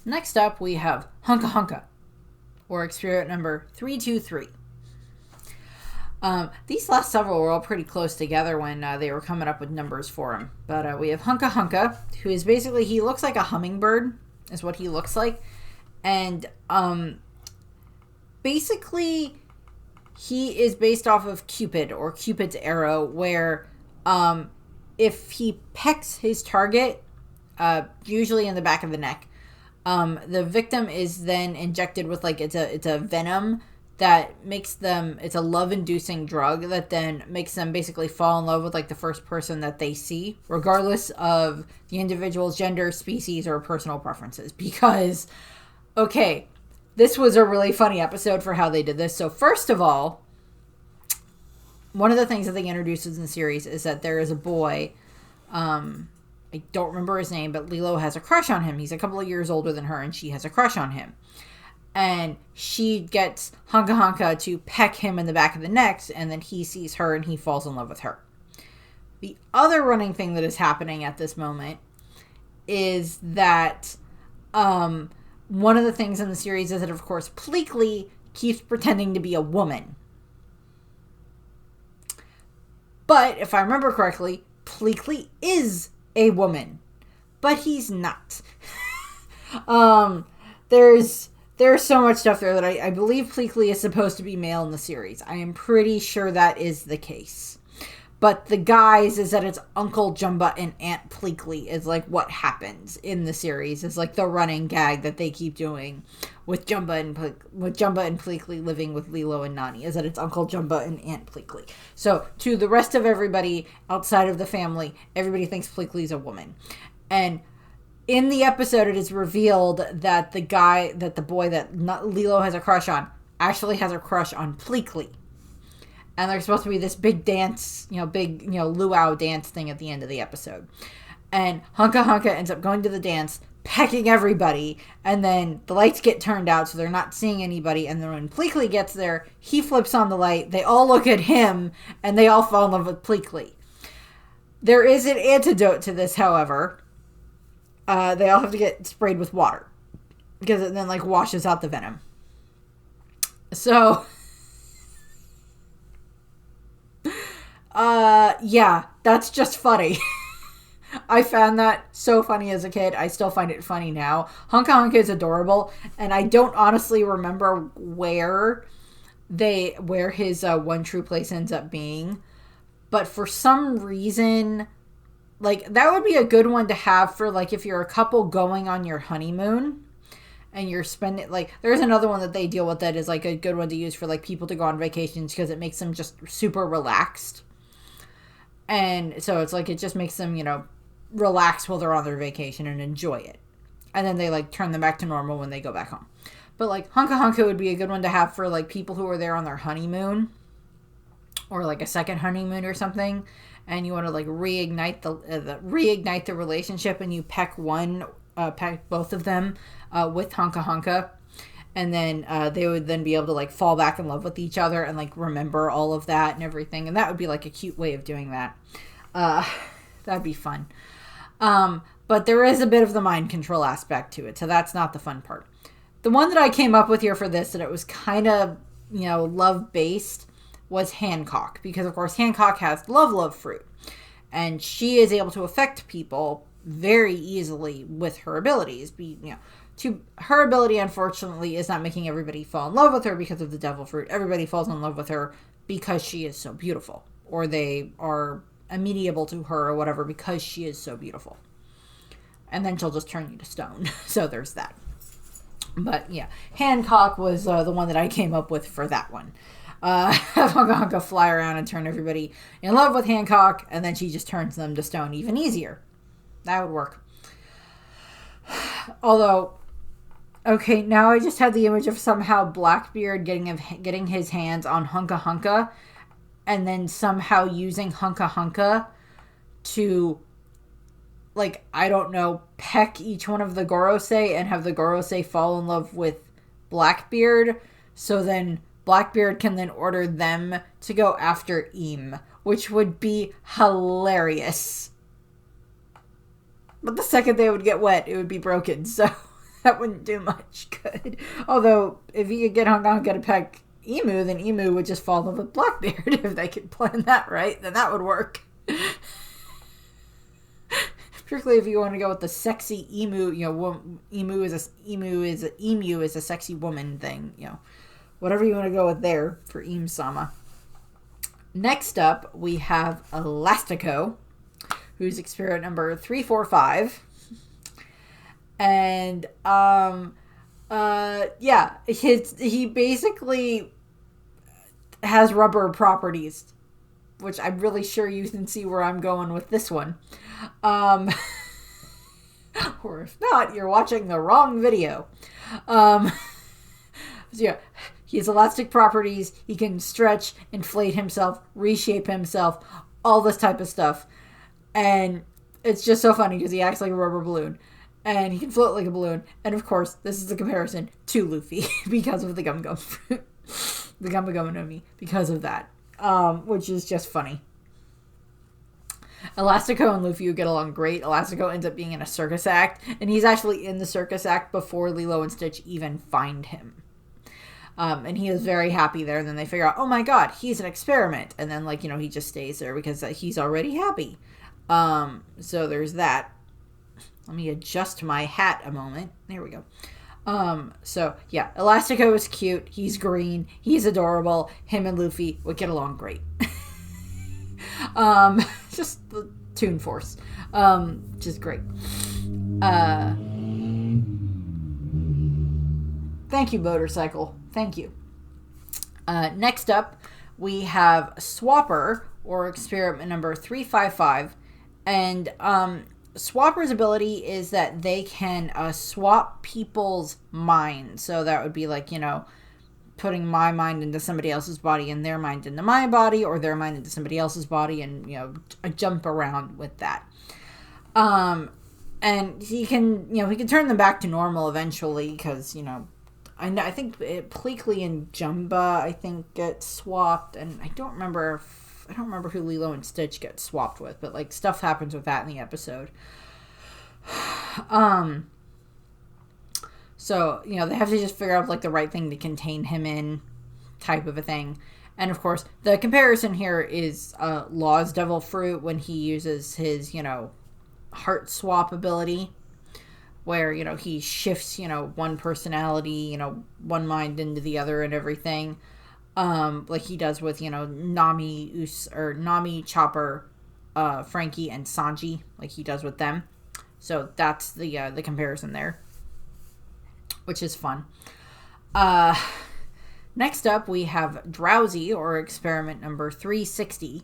Next up, we have Hunka Hunka, or experiment number 323. These last several were all pretty close together when they were coming up with numbers for him. But we have Hunka Hunka, who is basically, he looks like a hummingbird, is what he looks like. And basically, he is based off of Cupid, or Cupid's arrow, where if he pecks his target, usually in the back of the neck, the victim is then injected with like it's a venom that makes them, it's a love-inducing drug that then makes them basically fall in love with like the first person that they see, regardless of the individual's gender, species, or personal preferences. Because, okay, this was a really funny episode for how they did this. So first of all, one of the things that they introduced in the series is that there is a boy, I don't remember his name, but Lilo has a crush on him. He's a couple of years older than her, and she has a crush on him. And she gets Hunka Hunka to peck him in the back of the neck, and then he sees her and he falls in love with her. The other running thing that is happening at this moment is that one of the things in the series is that, of course, Pleakley keeps pretending to be a woman. But, if I remember correctly, Pleakley is a woman, but he's not. There's so much stuff there that I believe Pleakley is supposed to be male in the series. I am pretty sure that is the case. But the guise is that it's Uncle Jumba and Aunt Pleakley is like what happens in the series. It's like the running gag that they keep doing with Jumba and Pleakley living with Lilo and Nani, is that it's Uncle Jumba and Aunt Pleakley. So to the rest of everybody outside of the family, everybody thinks Pleakley's a woman. And in the episode, it is revealed that the boy that Lilo has a crush on actually has a crush on Pleakley. And there's supposed to be this big dance, luau dance thing at the end of the episode. And Hunka Hunka ends up going to the dance, pecking everybody, and then the lights get turned out so they're not seeing anybody. And then when Pleakley gets there, he flips on the light, they all look at him, and they all fall in love with Pleakley. There is an antidote to this, however. They all have to get sprayed with water, because it then, washes out the venom. So... yeah, that's just funny. I found that so funny as a kid. I still find it funny now. Hunka Hunka is adorable, and I don't honestly remember where his one true place ends up being. But for some reason, that would be a good one to have for, if you're a couple going on your honeymoon. And you're spending, there's another one that they deal with that is, a good one to use for, people to go on vacations because it makes them just super relaxed. And so it's it just makes them, relax while they're on their vacation and enjoy it. And then they, turn them back to normal when they go back home. But, Hunka Hunka would be a good one to have for, people who are there on their honeymoon. Or, a second honeymoon or something. And you want to, reignite the relationship, and you peck both of them with Hunka Hunka. And then they would then be able to fall back in love with each other and remember all of that and everything. And that would be a cute way of doing that. That'd be fun. But there is a bit of the mind control aspect to it. So that's not the fun part. The one that I came up with here for this, and it was kind of, love based, was Hancock. Because of course Hancock has love fruit. And she is able to affect people very easily with her abilities. Her ability, unfortunately, is not making everybody fall in love with her because of the devil fruit. Everybody falls in love with her because she is so beautiful. Or they are amenable to her or whatever because she is so beautiful. And then she'll just turn you to stone. So there's that. But yeah, Hancock was the one that I came up with for that one. Have Hunka Hunka fly around and turn everybody in love with Hancock, and then she just turns them to stone even easier. That would work. Although... Okay, now I just had the image of somehow Blackbeard getting his hands on Hunka Hunka and then somehow using Hunka Hunka to, I don't know, peck each one of the Gorosei and have the Gorosei fall in love with Blackbeard. So then Blackbeard can then order them to go after Im, which would be hilarious. But the second they would get wet, it would be broken, so... That wouldn't do much good. Although, if you could get Hunka Hunka to peck Emu, then Emu would just fall in love with Blackbeard. If they could plan that right, then that would work. Particularly if you want to go with the sexy emu, emu is a sexy woman thing, Whatever you want to go with there for Im-sama. Next up, we have Elastico, who's experiment number 345. And, he basically has rubber properties, which I'm really sure you can see where I'm going with this one. Or if not, you're watching the wrong video. He has elastic properties. He can stretch, inflate himself, reshape himself, all this type of stuff. And it's just so funny because he acts like a rubber balloon. And he can float like a balloon. And of course, this is a comparison to Luffy because of the Gum Gum fruit. The Gumba Gumba no Mi because of that. Which is just funny. Elastico and Luffy get along great. Elastico ends up being in a circus act. And he's actually in the circus act before Lilo and Stitch even find him. And he is very happy there. And then they figure out, oh my god, he's an experiment. And then, he just stays there because he's already happy. So there's that. Let me adjust my hat a moment. There we go. So yeah, Elastico is cute. He's green. He's adorable. Him and Luffy would get along great. Just the Toon Force. Just great. Thank you, Motorcycle. Thank you. Next up, we have Swapper, or experiment number 355. And Swapper's ability is that they can swap people's minds. So that would be like, putting my mind into somebody else's body and their mind into my body, or their mind into somebody else's body, and, jump around with that. And he can turn them back to normal eventually, because, I think Pleakley and Jumba, I think, get swapped, and I don't remember who Lilo and Stitch get swapped with, but, like, stuff happens with that in the episode. So, they have to just figure out, like, the right thing to contain him in, type of a thing. And, of course, the comparison here is Law's Devil Fruit when he uses his, heart swap ability, where, he shifts, one personality, one mind into the other and everything. Like he does with, Nami, Chopper, Frankie, and Sanji, like he does with them. So that's the comparison there, which is fun. Next up, we have Drowsy, or experiment number 360.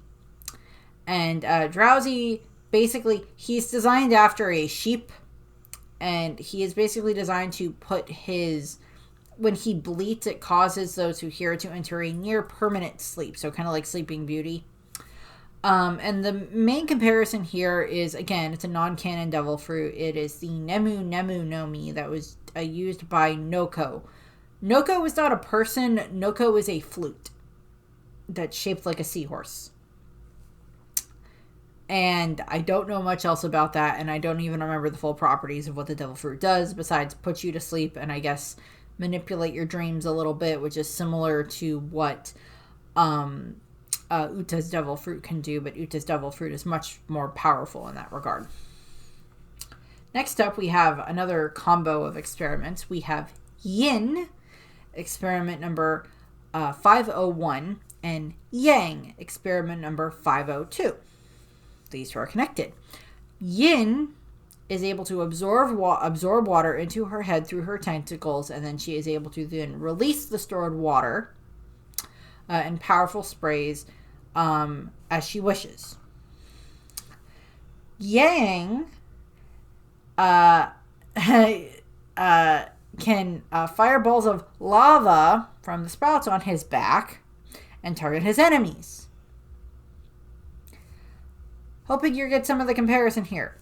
And Drowsy, basically, he's designed after a sheep. And he is basically designed to put when he bleats, it causes those who hear it to enter a near permanent sleep. So kind of like Sleeping Beauty. And the main comparison here is, again, it's a non-canon devil fruit. It is the Nemu Nemu no Mi that was used by Noko. Noko is not a person. Noko is a flute that's shaped like a seahorse. And I don't know much else about that, and I don't even remember the full properties of what the devil fruit does, besides put you to sleep and I guess manipulate your dreams a little bit, which is similar to what Uta's devil fruit can do, but Uta's devil fruit is much more powerful in that regard. Next up, we have another combo of experiments. We have Yin, experiment number 501, and Yang, experiment number 502. These two are connected. Yin is able to absorb water into her head through her tentacles, and then she is able to then release the stored water in powerful sprays as she wishes. Yang can fire balls of lava from the spouts on his back and target his enemies. Hoping you get some of the comparison here.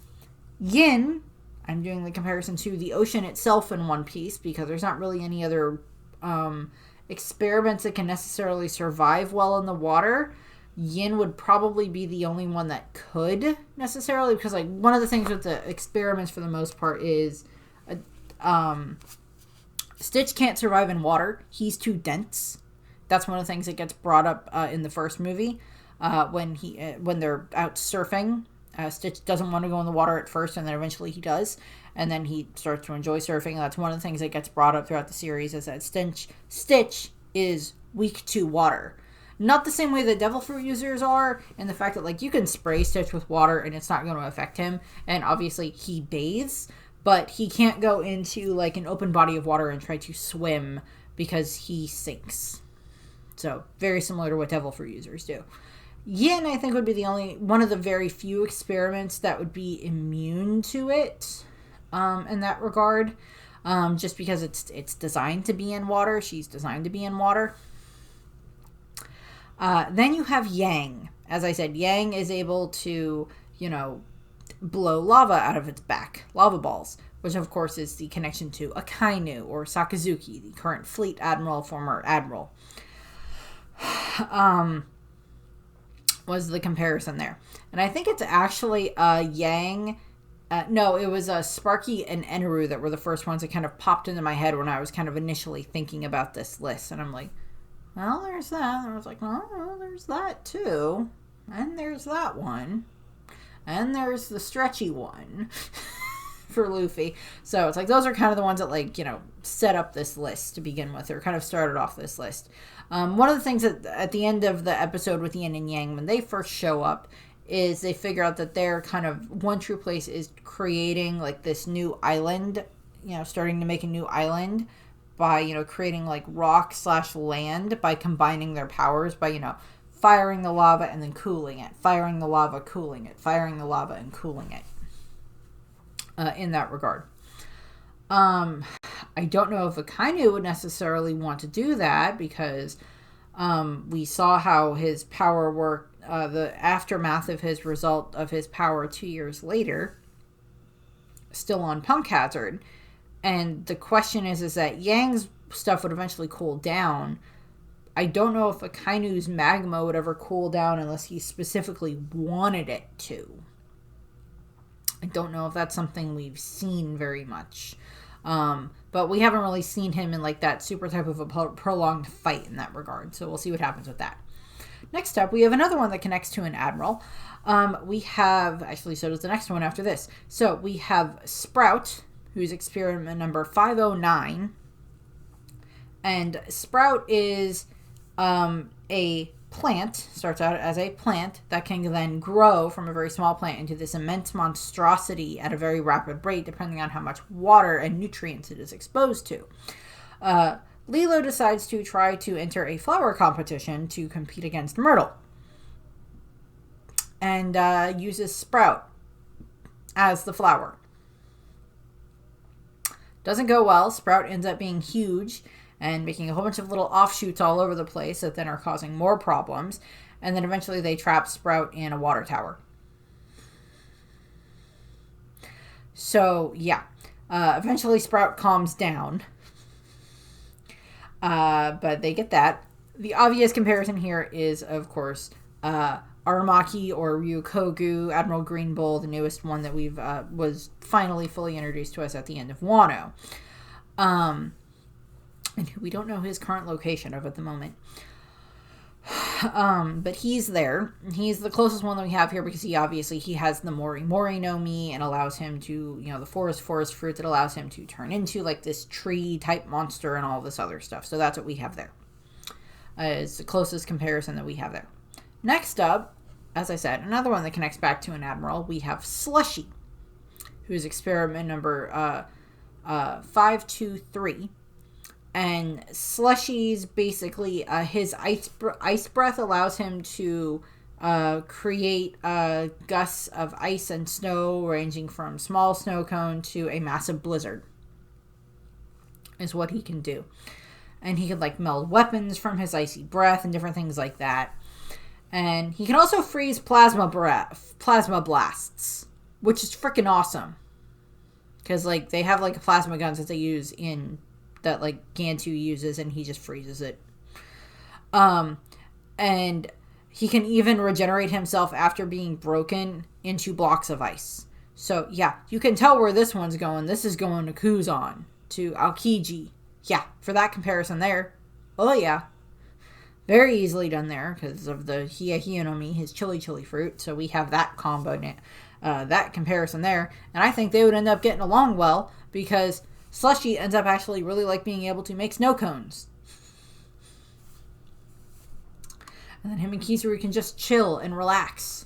Yin, I'm doing the comparison to the ocean itself in One Piece, because there's not really any other experiments that can necessarily survive well in the water. Yin would probably be the only one that could necessarily, because like one of the things with the experiments for the most part is Stitch can't survive in water. He's too dense. That's one of the things that gets brought up in the first movie. When they're out surfing, Stitch doesn't want to go in the water at first, and then eventually he does, and then he starts to enjoy surfing. And that's one of the things that gets brought up throughout the series, is that Stitch is weak to water. Not the same way that devil fruit users are, in the fact that like you can spray Stitch with water and it's not going to affect him, and obviously he bathes, but he can't go into like an open body of water and try to swim because he sinks. So very similar to what devil fruit users do. Yin, I think, would be the only one of the very few experiments that would be immune to it in that regard, just because it's designed to be in water. She's designed to be in water. Then you have Yang. As I said, Yang is able to, blow lava out of its back, lava balls, which of course is the connection to Akainu, or Sakazuki, the current fleet admiral, former admiral. Was the comparison there. And I think it's actually Yang. No, it was Sparky and Eneru that were the first ones that kind of popped into my head when I was kind of initially thinking about this list. And I'm like, well, there's that. And I was like, oh, well, there's that too. And there's that one. and there's the stretchy one for Luffy. So it's like those are kind of the ones that, like, you know, set up this list to begin with, or kind of started off this list. One of the things that at the end of the episode with Yin and Yang, when they first show up, is they figure out that their kind of one true place is creating like this new island, you know, starting to make a new island by, you know, creating like rock / land by combining their powers by, you know, firing the lava and then cooling it, firing the lava, cooling it, firing the lava and cooling it. In that regard. I don't know if Akainu would necessarily want to do that, because we saw how his power worked, the aftermath of his result of his power 2 years later, still on Punk Hazard. And the question is that Yang's stuff would eventually cool down. I don't know if Akainu's magma would ever cool down unless he specifically wanted it to. I don't know if that's something we've seen very much. But we haven't really seen him in like that super type of a prolonged fight in that regard. So we'll see what happens with that. Next up, we have another one that connects to an admiral. We have, actually, so does the next one after this. So we have Sprout, who's experiment number 509. And Sprout is a plant, starts out as a plant that can then grow from a very small plant into this immense monstrosity at a very rapid rate, depending on how much water and nutrients it is exposed to. Lilo decides to try to enter a flower competition to compete against Myrtle, and uses Sprout as the flower. Doesn't go well. Sprout ends up being huge and making a whole bunch of little offshoots all over the place that then are causing more problems. And then eventually they trap Sprout in a water tower. So, yeah. Eventually Sprout calms down. But they get that. The obvious comparison here is, of course, Aramaki or Ryukogu, Admiral Green Bull, the newest one that we've was finally fully introduced to us at the end of Wano. And we don't know his current location of at the moment. But he's there. He's the closest one that we have here because he has the Mori Mori no Mi and allows him to, you know, the forest fruit that allows him to turn into like this tree type monster and all this other stuff. So that's what we have there. It's the closest comparison that we have there. Next up, as I said, another one that connects back to an admiral, we have Slushy, who's experiment number 523. And Slushy's basically, his ice breath allows him to create gusts of ice and snow ranging from small snow cone to a massive blizzard, is what he can do. And he can like meld weapons from his icy breath and different things like that. And he can also freeze plasma blasts, which is freaking awesome. Because like they have like plasma guns that they use in that like Gantu uses, and he just freezes it. And he can even regenerate himself after being broken into blocks of ice. So yeah, you can tell where this one's going. This is going to Kuzan, to Aokiji. Yeah, for that comparison there. Oh yeah. Very easily done there because of the Hiya no Mi, his chili fruit. So we have that combo, that comparison there. And I think they would end up getting along well because Slushy ends up actually really like being able to make snow cones. And then him and Kizaru can just chill and relax.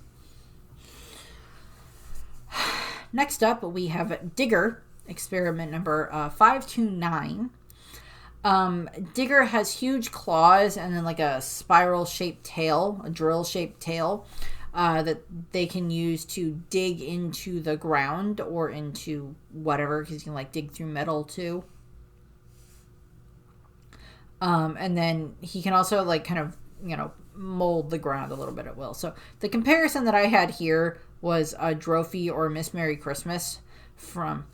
Next up, we have Digger, experiment number 529. Digger has huge claws and then like a spiral-shaped tail, a drill-shaped tail, that they can use to dig into the ground or into whatever, because you can like dig through metal too. And then he can also like kind of, you know, mold the ground a little bit at will. So the comparison that I had here was Drophy or Miss Merry Christmas from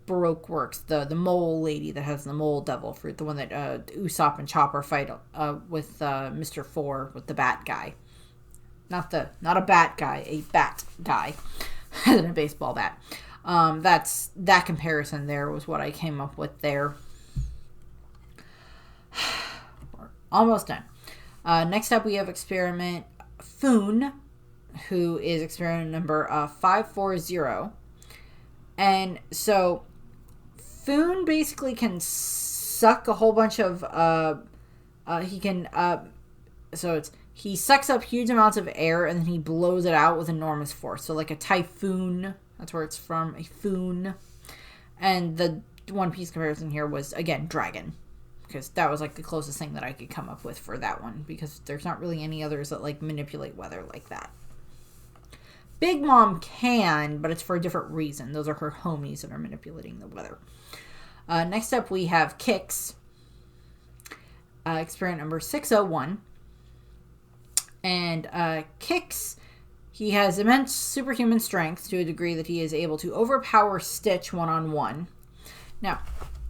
Baroque Works, the mole lady that has the mole devil fruit, the one that Usopp and Chopper fight with Mr. Four with the bat guy. Not a bat guy, a bat guy than a baseball bat. That comparison there was what I came up with there. We're almost done. Next up we have experiment Foon, who is experiment number 540. And so Foon basically can suck a whole bunch of he sucks up huge amounts of air and then he blows it out with enormous force. So like a typhoon, that's where it's from, a foon. And the One Piece comparison here was, again, dragon. Because that was like the closest thing that I could come up with for that one. Because there's not really any others that like manipulate weather like that. Big Mom can, but it's for a different reason. Those are her homies that are manipulating the weather. Next up we have Kix. Experiment number 601. And Kix, he has immense superhuman strength to a degree that he is able to overpower Stitch one-on-one. Now,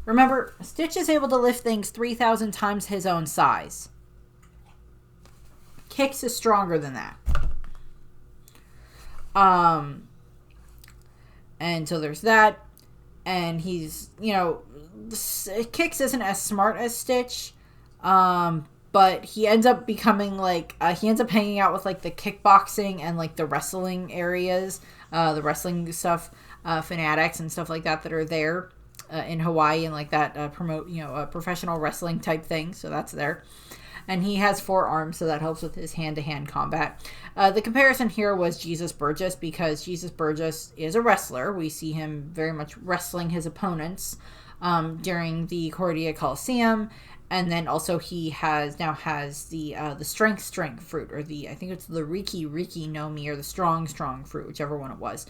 remember, Stitch is able to lift things 3,000 times his own size. Kix is stronger than that. And so there's that. And he's, Kix isn't as smart as Stitch. But he ends up becoming he ends up hanging out with like the kickboxing and like the wrestling areas, the wrestling stuff, fanatics and stuff like that are there in Hawaii and like that promote, professional wrestling type thing. So that's there. And he has 4 arms, so that helps with his hand-to-hand combat. The comparison here was Jesus Burgess, because Jesus Burgess is a wrestler. We see him very much wrestling his opponents during the Cordia Coliseum. And then also he now has the strength fruit, or I think it's the Riki no Mi, or the strong fruit, whichever one it was.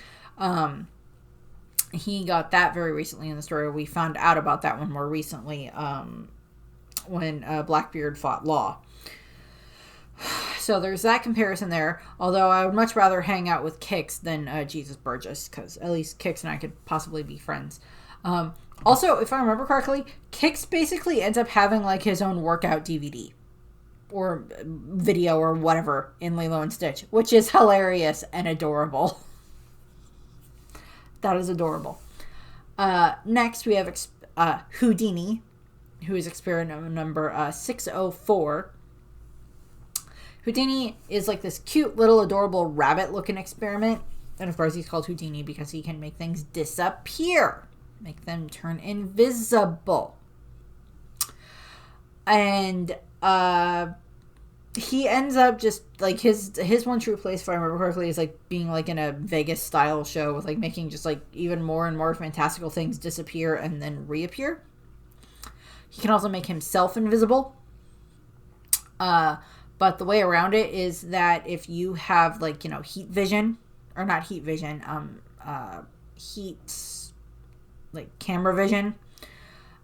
He got that very recently in the story. We found out about that one more recently when Blackbeard fought Law. So there's that comparison there. Although I would much rather hang out with Kix than Jesus Burgess, because at least Kix and I could possibly be friends. Also, if I remember correctly, Kix basically ends up having like his own workout DVD or video or whatever in Lilo and Stitch, which is hilarious and adorable. That is adorable. Next, we have Houdini, who is experiment number 604. Houdini is like this cute little adorable rabbit-looking experiment. And of course, he's called Houdini because he can make things disappear. Make them turn invisible. And he ends up just like his one true place, if I remember correctly, is like being like in a Vegas style show with like making just like even more and more fantastical things disappear and then reappear. He can also make himself invisible. But the way around it is that if you have like, heat vision, or not heat vision, like camera vision,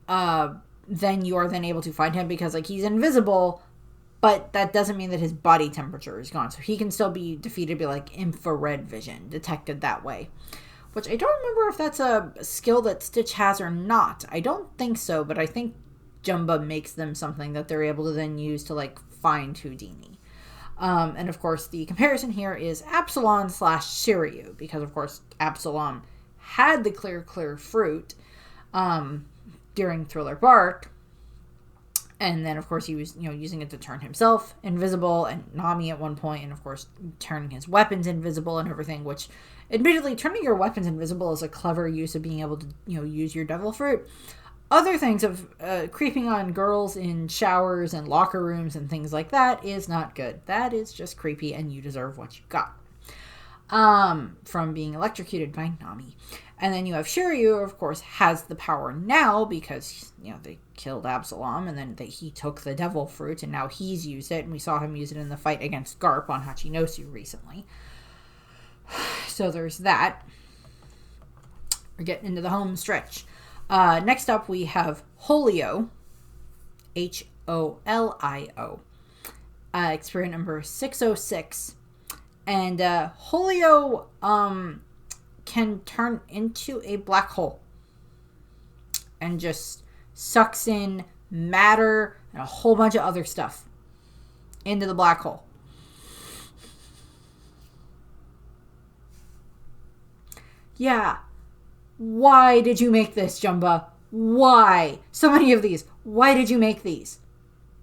then you are then able to find him, because like he's invisible, but that doesn't mean that his body temperature is gone. So he can still be defeated by like infrared vision detected that way, which I don't remember if that's a skill that Stitch has or not. I don't think so, but I think Jumba makes them something that they're able to then use to like find Houdini. And of course the comparison here is Absalom / Shiryu, because of course Absalom had the clear fruit during Thriller Bark, and then of course he was using it to turn himself invisible, and Nami at one point, and of course turning his weapons invisible and everything, which admittedly turning your weapons invisible is a clever use of being able to use your devil fruit. Other things of creeping on girls in showers and locker rooms and things like that is not good. That is just creepy, and you deserve what you got from being electrocuted by Nami. And then you have Shiryu, of course, has the power now because, they killed Absalom, and then he took the devil fruit, and now he's used it, and we saw him use it in the fight against Garp on Hachinosu recently. So there's that. We're getting into the home stretch. Next up, we have Holio, Holio, experiment number 606. And Holio can turn into a black hole and just sucks in matter and a whole bunch of other stuff into the black hole. Yeah. Why did you make this, Jumba? Why? So many of these. Why did you make these?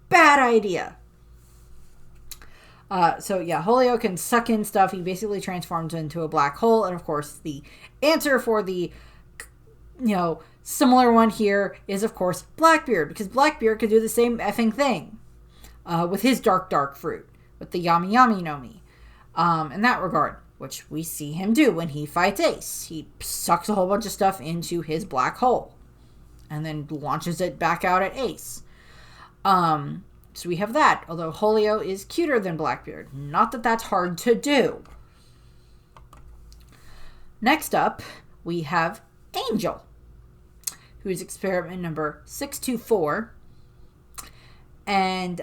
Bad idea. So yeah, Julio can suck in stuff. He basically transforms into a black hole. And of course, the answer for the, similar one here is, of course, Blackbeard. Because Blackbeard could do the same effing thing with his dark fruit. With the Yami Yami no Mi. In that regard. Which we see him do when he fights Ace. He sucks a whole bunch of stuff into his black hole. And then launches it back out at Ace. So we have that. Although Julio is cuter than Blackbeard. Not that that's hard to do. Next up, we have Angel. Who's experiment number 624. And,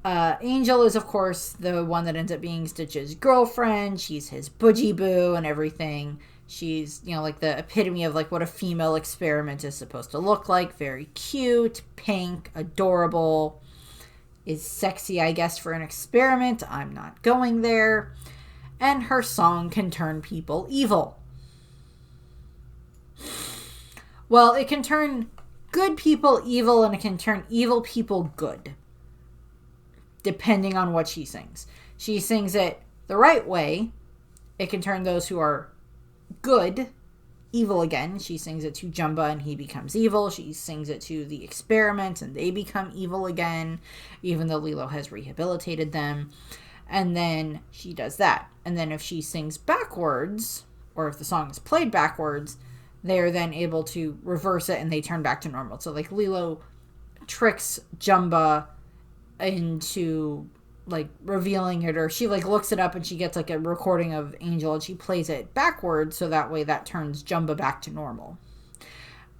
Angel is, of course, the one that ends up being Stitch's girlfriend. She's his budgie boo and everything. She's, like the epitome of like what a female experiment is supposed to look like. Very cute, pink, adorable. Is sexy, I guess, for an experiment. I'm not going there. And her song can turn people evil. Well, it can turn good people evil and it can turn evil people good. Depending on what she sings. She sings it the right way. It can turn those who are good evil again. She sings it to Jumba and he becomes evil. She sings it to the experiment and they become evil again, even though Lilo has rehabilitated them. And then she does that. And then if she sings backwards, or if the song is played backwards, they're then able to reverse it and they turn back to normal. So like Lilo tricks Jumba into like revealing it, or she like looks it up and she gets like a recording of Angel and she plays it backwards so that way that turns Jumba back to normal.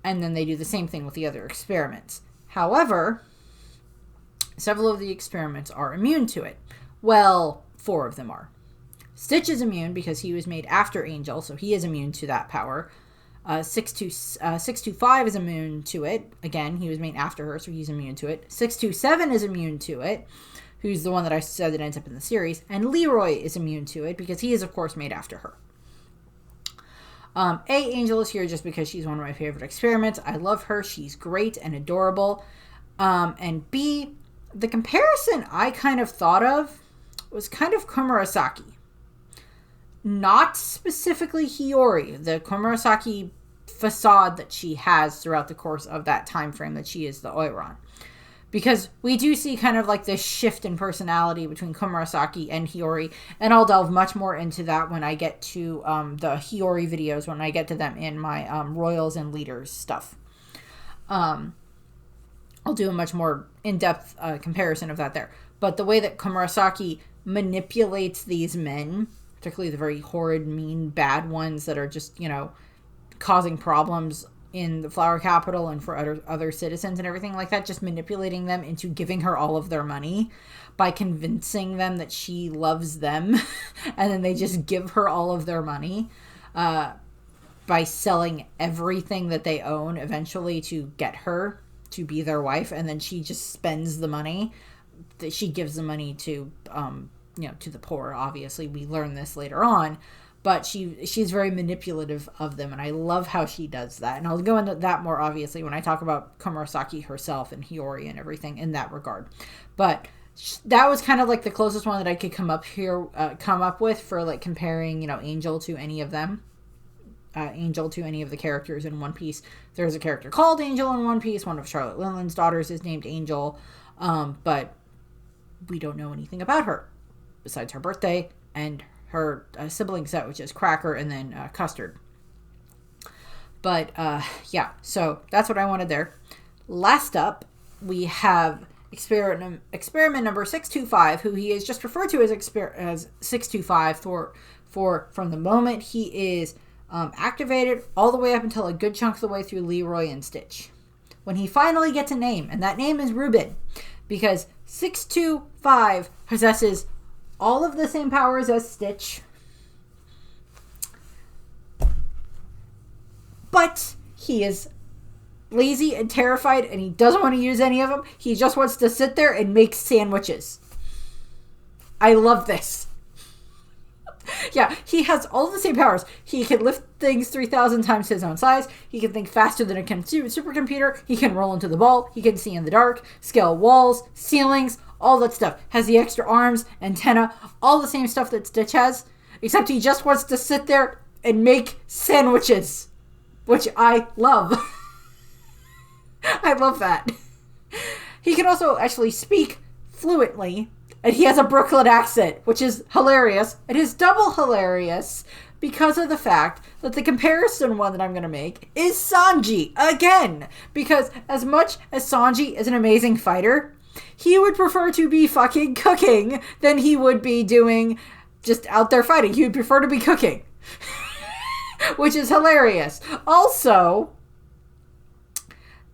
And then they do the same thing with the other experiments. However, several of the experiments are immune to it. Well, 4 of them are. Stitch is immune because he was made after Angel, so he is immune to that power. 625 is immune to it. Again, he was made after her, so he's immune to it. 627 is immune to it, who's the one that I said that ends up in the series. And Leroy is immune to it because he is, of course, made after her. Angel is here just because she's one of my favorite experiments. I love her. She's great and adorable. And B, the comparison I kind of thought of was kind of Komurasaki. Not specifically Hiyori, the Komurasaki facade that she has throughout the course of that time frame that she is the Oiran. Because we do see kind of like this shift in personality between Komurasaki and Hiyori, and I'll delve much more into that when I get to the Hiyori videos, when I get to them in my Royals and Leaders stuff. I'll do a much more in-depth comparison of that there. But the way that Komurasaki manipulates these men, particularly the very horrid, mean, bad ones that are just, causing problems in the Flower Capital and for other citizens and everything like that, just manipulating them into giving her all of their money by convincing them that she loves them. And then they just give her all of their money by selling everything that they own eventually to get her to be their wife. And then she just spends the money. She gives the money to to the poor, obviously. We learn this later on. But she's very manipulative of them, and I love how she does that. And I'll go into that more, obviously, when I talk about Komurasaki herself and Hiyori and everything in that regard. But that was kind of like the closest one that I could come up with for like comparing, Angel to any of them. Angel to any of the characters in One Piece. There's a character called Angel in One Piece. One of Charlotte Linland's daughters is named Angel. But we don't know anything about her besides her birthday and her sibling set, which is Cracker and then Custard. But so that's what I wanted there. Last up, we have experiment number 625, who he is just referred to as 625 for from the moment he is activated all the way up until a good chunk of the way through Leroy and Stitch. When he finally gets a name, and that name is Reuben, because 625 possesses all of the same powers as Stitch, but he is lazy and terrified and he doesn't want to use any of them. He just wants to sit there and make sandwiches. I love this. Yeah, he has all the same powers. He can lift things 3,000 times his own size. He can think faster than a supercomputer. He can roll into the ball. He can see in the dark, scale walls, ceilings, all that stuff. Has the extra arms, antenna, all the same stuff that Stitch has, except he just wants to sit there and make sandwiches, which I love. I love that. He can also actually speak fluently, and he has a Brooklyn accent, which is hilarious. It is double hilarious because of the fact that the comparison one that I'm going to make is Sanji again. Because as much as Sanji is an amazing fighter, he would prefer to be fucking cooking than he would be doing just out there fighting. He would prefer to be cooking, which is hilarious. Also,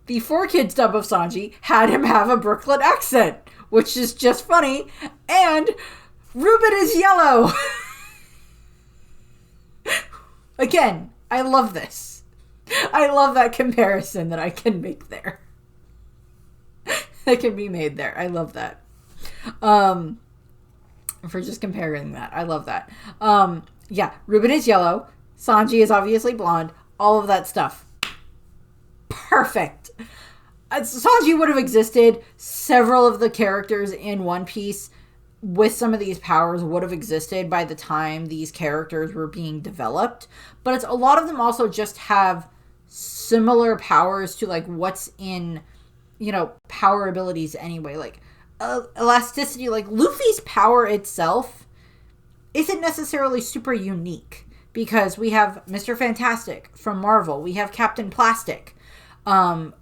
the 4Kids dub of Sanji had him have a Brooklyn accent, which is just funny. And Ruben is yellow. Again, I love this. I love that comparison that I can make there. That can be made there. I love that. For just comparing that. I love that. Yeah, Ruben is yellow. Sanji is obviously blonde. All of that stuff. Perfect. Sanji would have existed. Several of the characters in One Piece with some of these powers would have existed by the time these characters were being developed. But it's a lot of them also just have similar powers to like what's in, you know, power abilities anyway. Like elasticity, like Luffy's power itself isn't necessarily super unique because we have Mr. Fantastic from Marvel. We have Captain Plastic from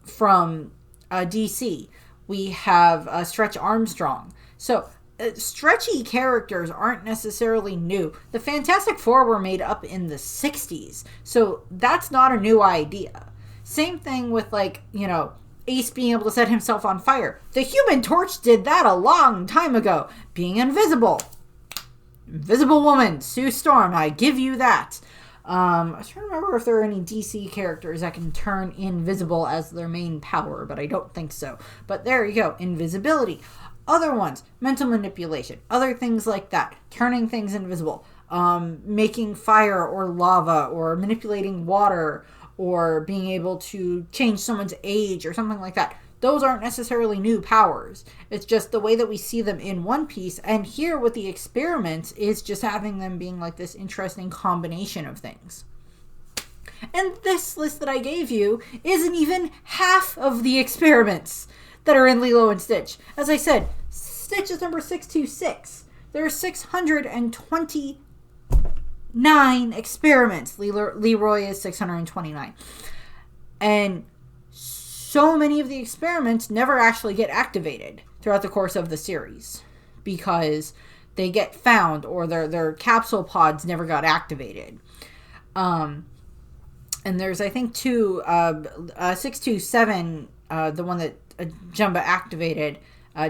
DC. We have Stretch Armstrong. So stretchy characters aren't necessarily new. The Fantastic Four were made up in the 60s. So that's not a new idea. Same thing with like, you know, Ace being able to set himself on fire. The Human Torch did that a long time ago. Being invisible. Invisible Woman, Sue Storm, I give you that. I was trying to remember if there are any DC characters that can turn invisible as their main power, but I don't think so. But there you go, invisibility. Other ones, mental manipulation, other things like that, turning things invisible, making fire or lava, or manipulating water, or being able to change someone's age or something like that. Those aren't necessarily new powers. It's just the way that we see them in One Piece. And here with the experiments is just having them being like this interesting combination of things. And this list that I gave you isn't even half of the experiments that are in Lilo and Stitch. As I said, Stitch is number 626. There are 629 experiments. Leroy is 629. And so many of the experiments never actually get activated throughout the course of the series because they get found or their capsule pods never got activated. And there's, I think, 627, the one that Jumba activated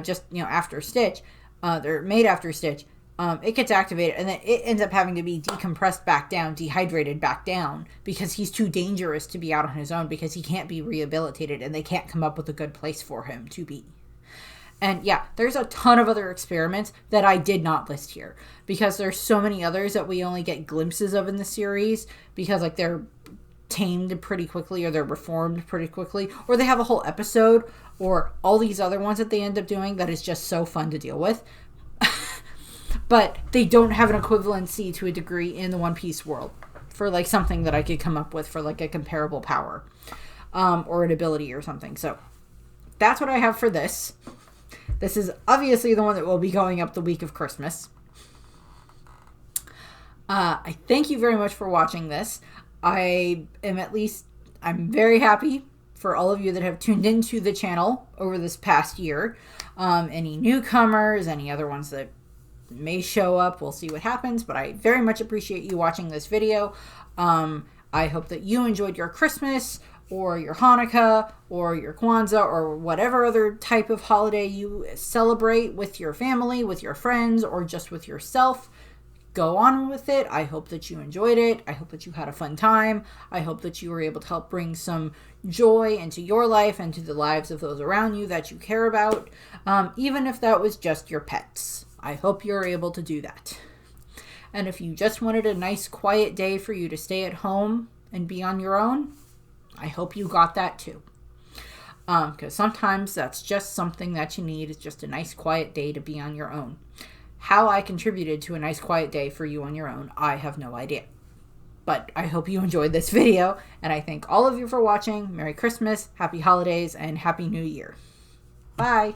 just, you know, after Stitch. They're made after Stitch. It gets activated, and then it ends up having to be decompressed back down, dehydrated back down, because he's too dangerous to be out on his own, because he can't be rehabilitated, and they can't come up with a good place for him to be. And yeah, there's a ton of other experiments that I did not list here, because there's so many others that we only get glimpses of in the series, because like they're tamed pretty quickly, or they're reformed pretty quickly, or they have a whole episode, or all these other ones that they end up doing that is just so fun to deal with. But they don't have an equivalency to a degree in the One Piece world for like something that I could come up with for like a comparable power or an ability or something. So that's what I have for this. This is obviously the one that will be going up the week of Christmas. I thank you very much for watching this. I'm very happy for all of you that have tuned into the channel over this past year. Any newcomers, any other ones that may show up, we'll see what happens, but I very much appreciate you watching this video. I hope that you enjoyed your Christmas or your Hanukkah or your Kwanzaa or whatever other type of holiday you celebrate with your family, with your friends, or just with yourself. Go on with it. I hope that you enjoyed it. I hope that you had a fun time. I hope that you were able to help bring some joy into your life and to the lives of those around you that you care about, even if that was just your pets. I hope you're able to do that. And if you just wanted a nice quiet day for you to stay at home and be on your own, I hope you got that too. Because sometimes that's just something that you need. It's just a nice quiet day to be on your own. How I contributed to a nice quiet day for you on your own, I have no idea. But I hope you enjoyed this video, and I thank all of you for watching. Merry Christmas, Happy Holidays, and Happy New Year. Bye!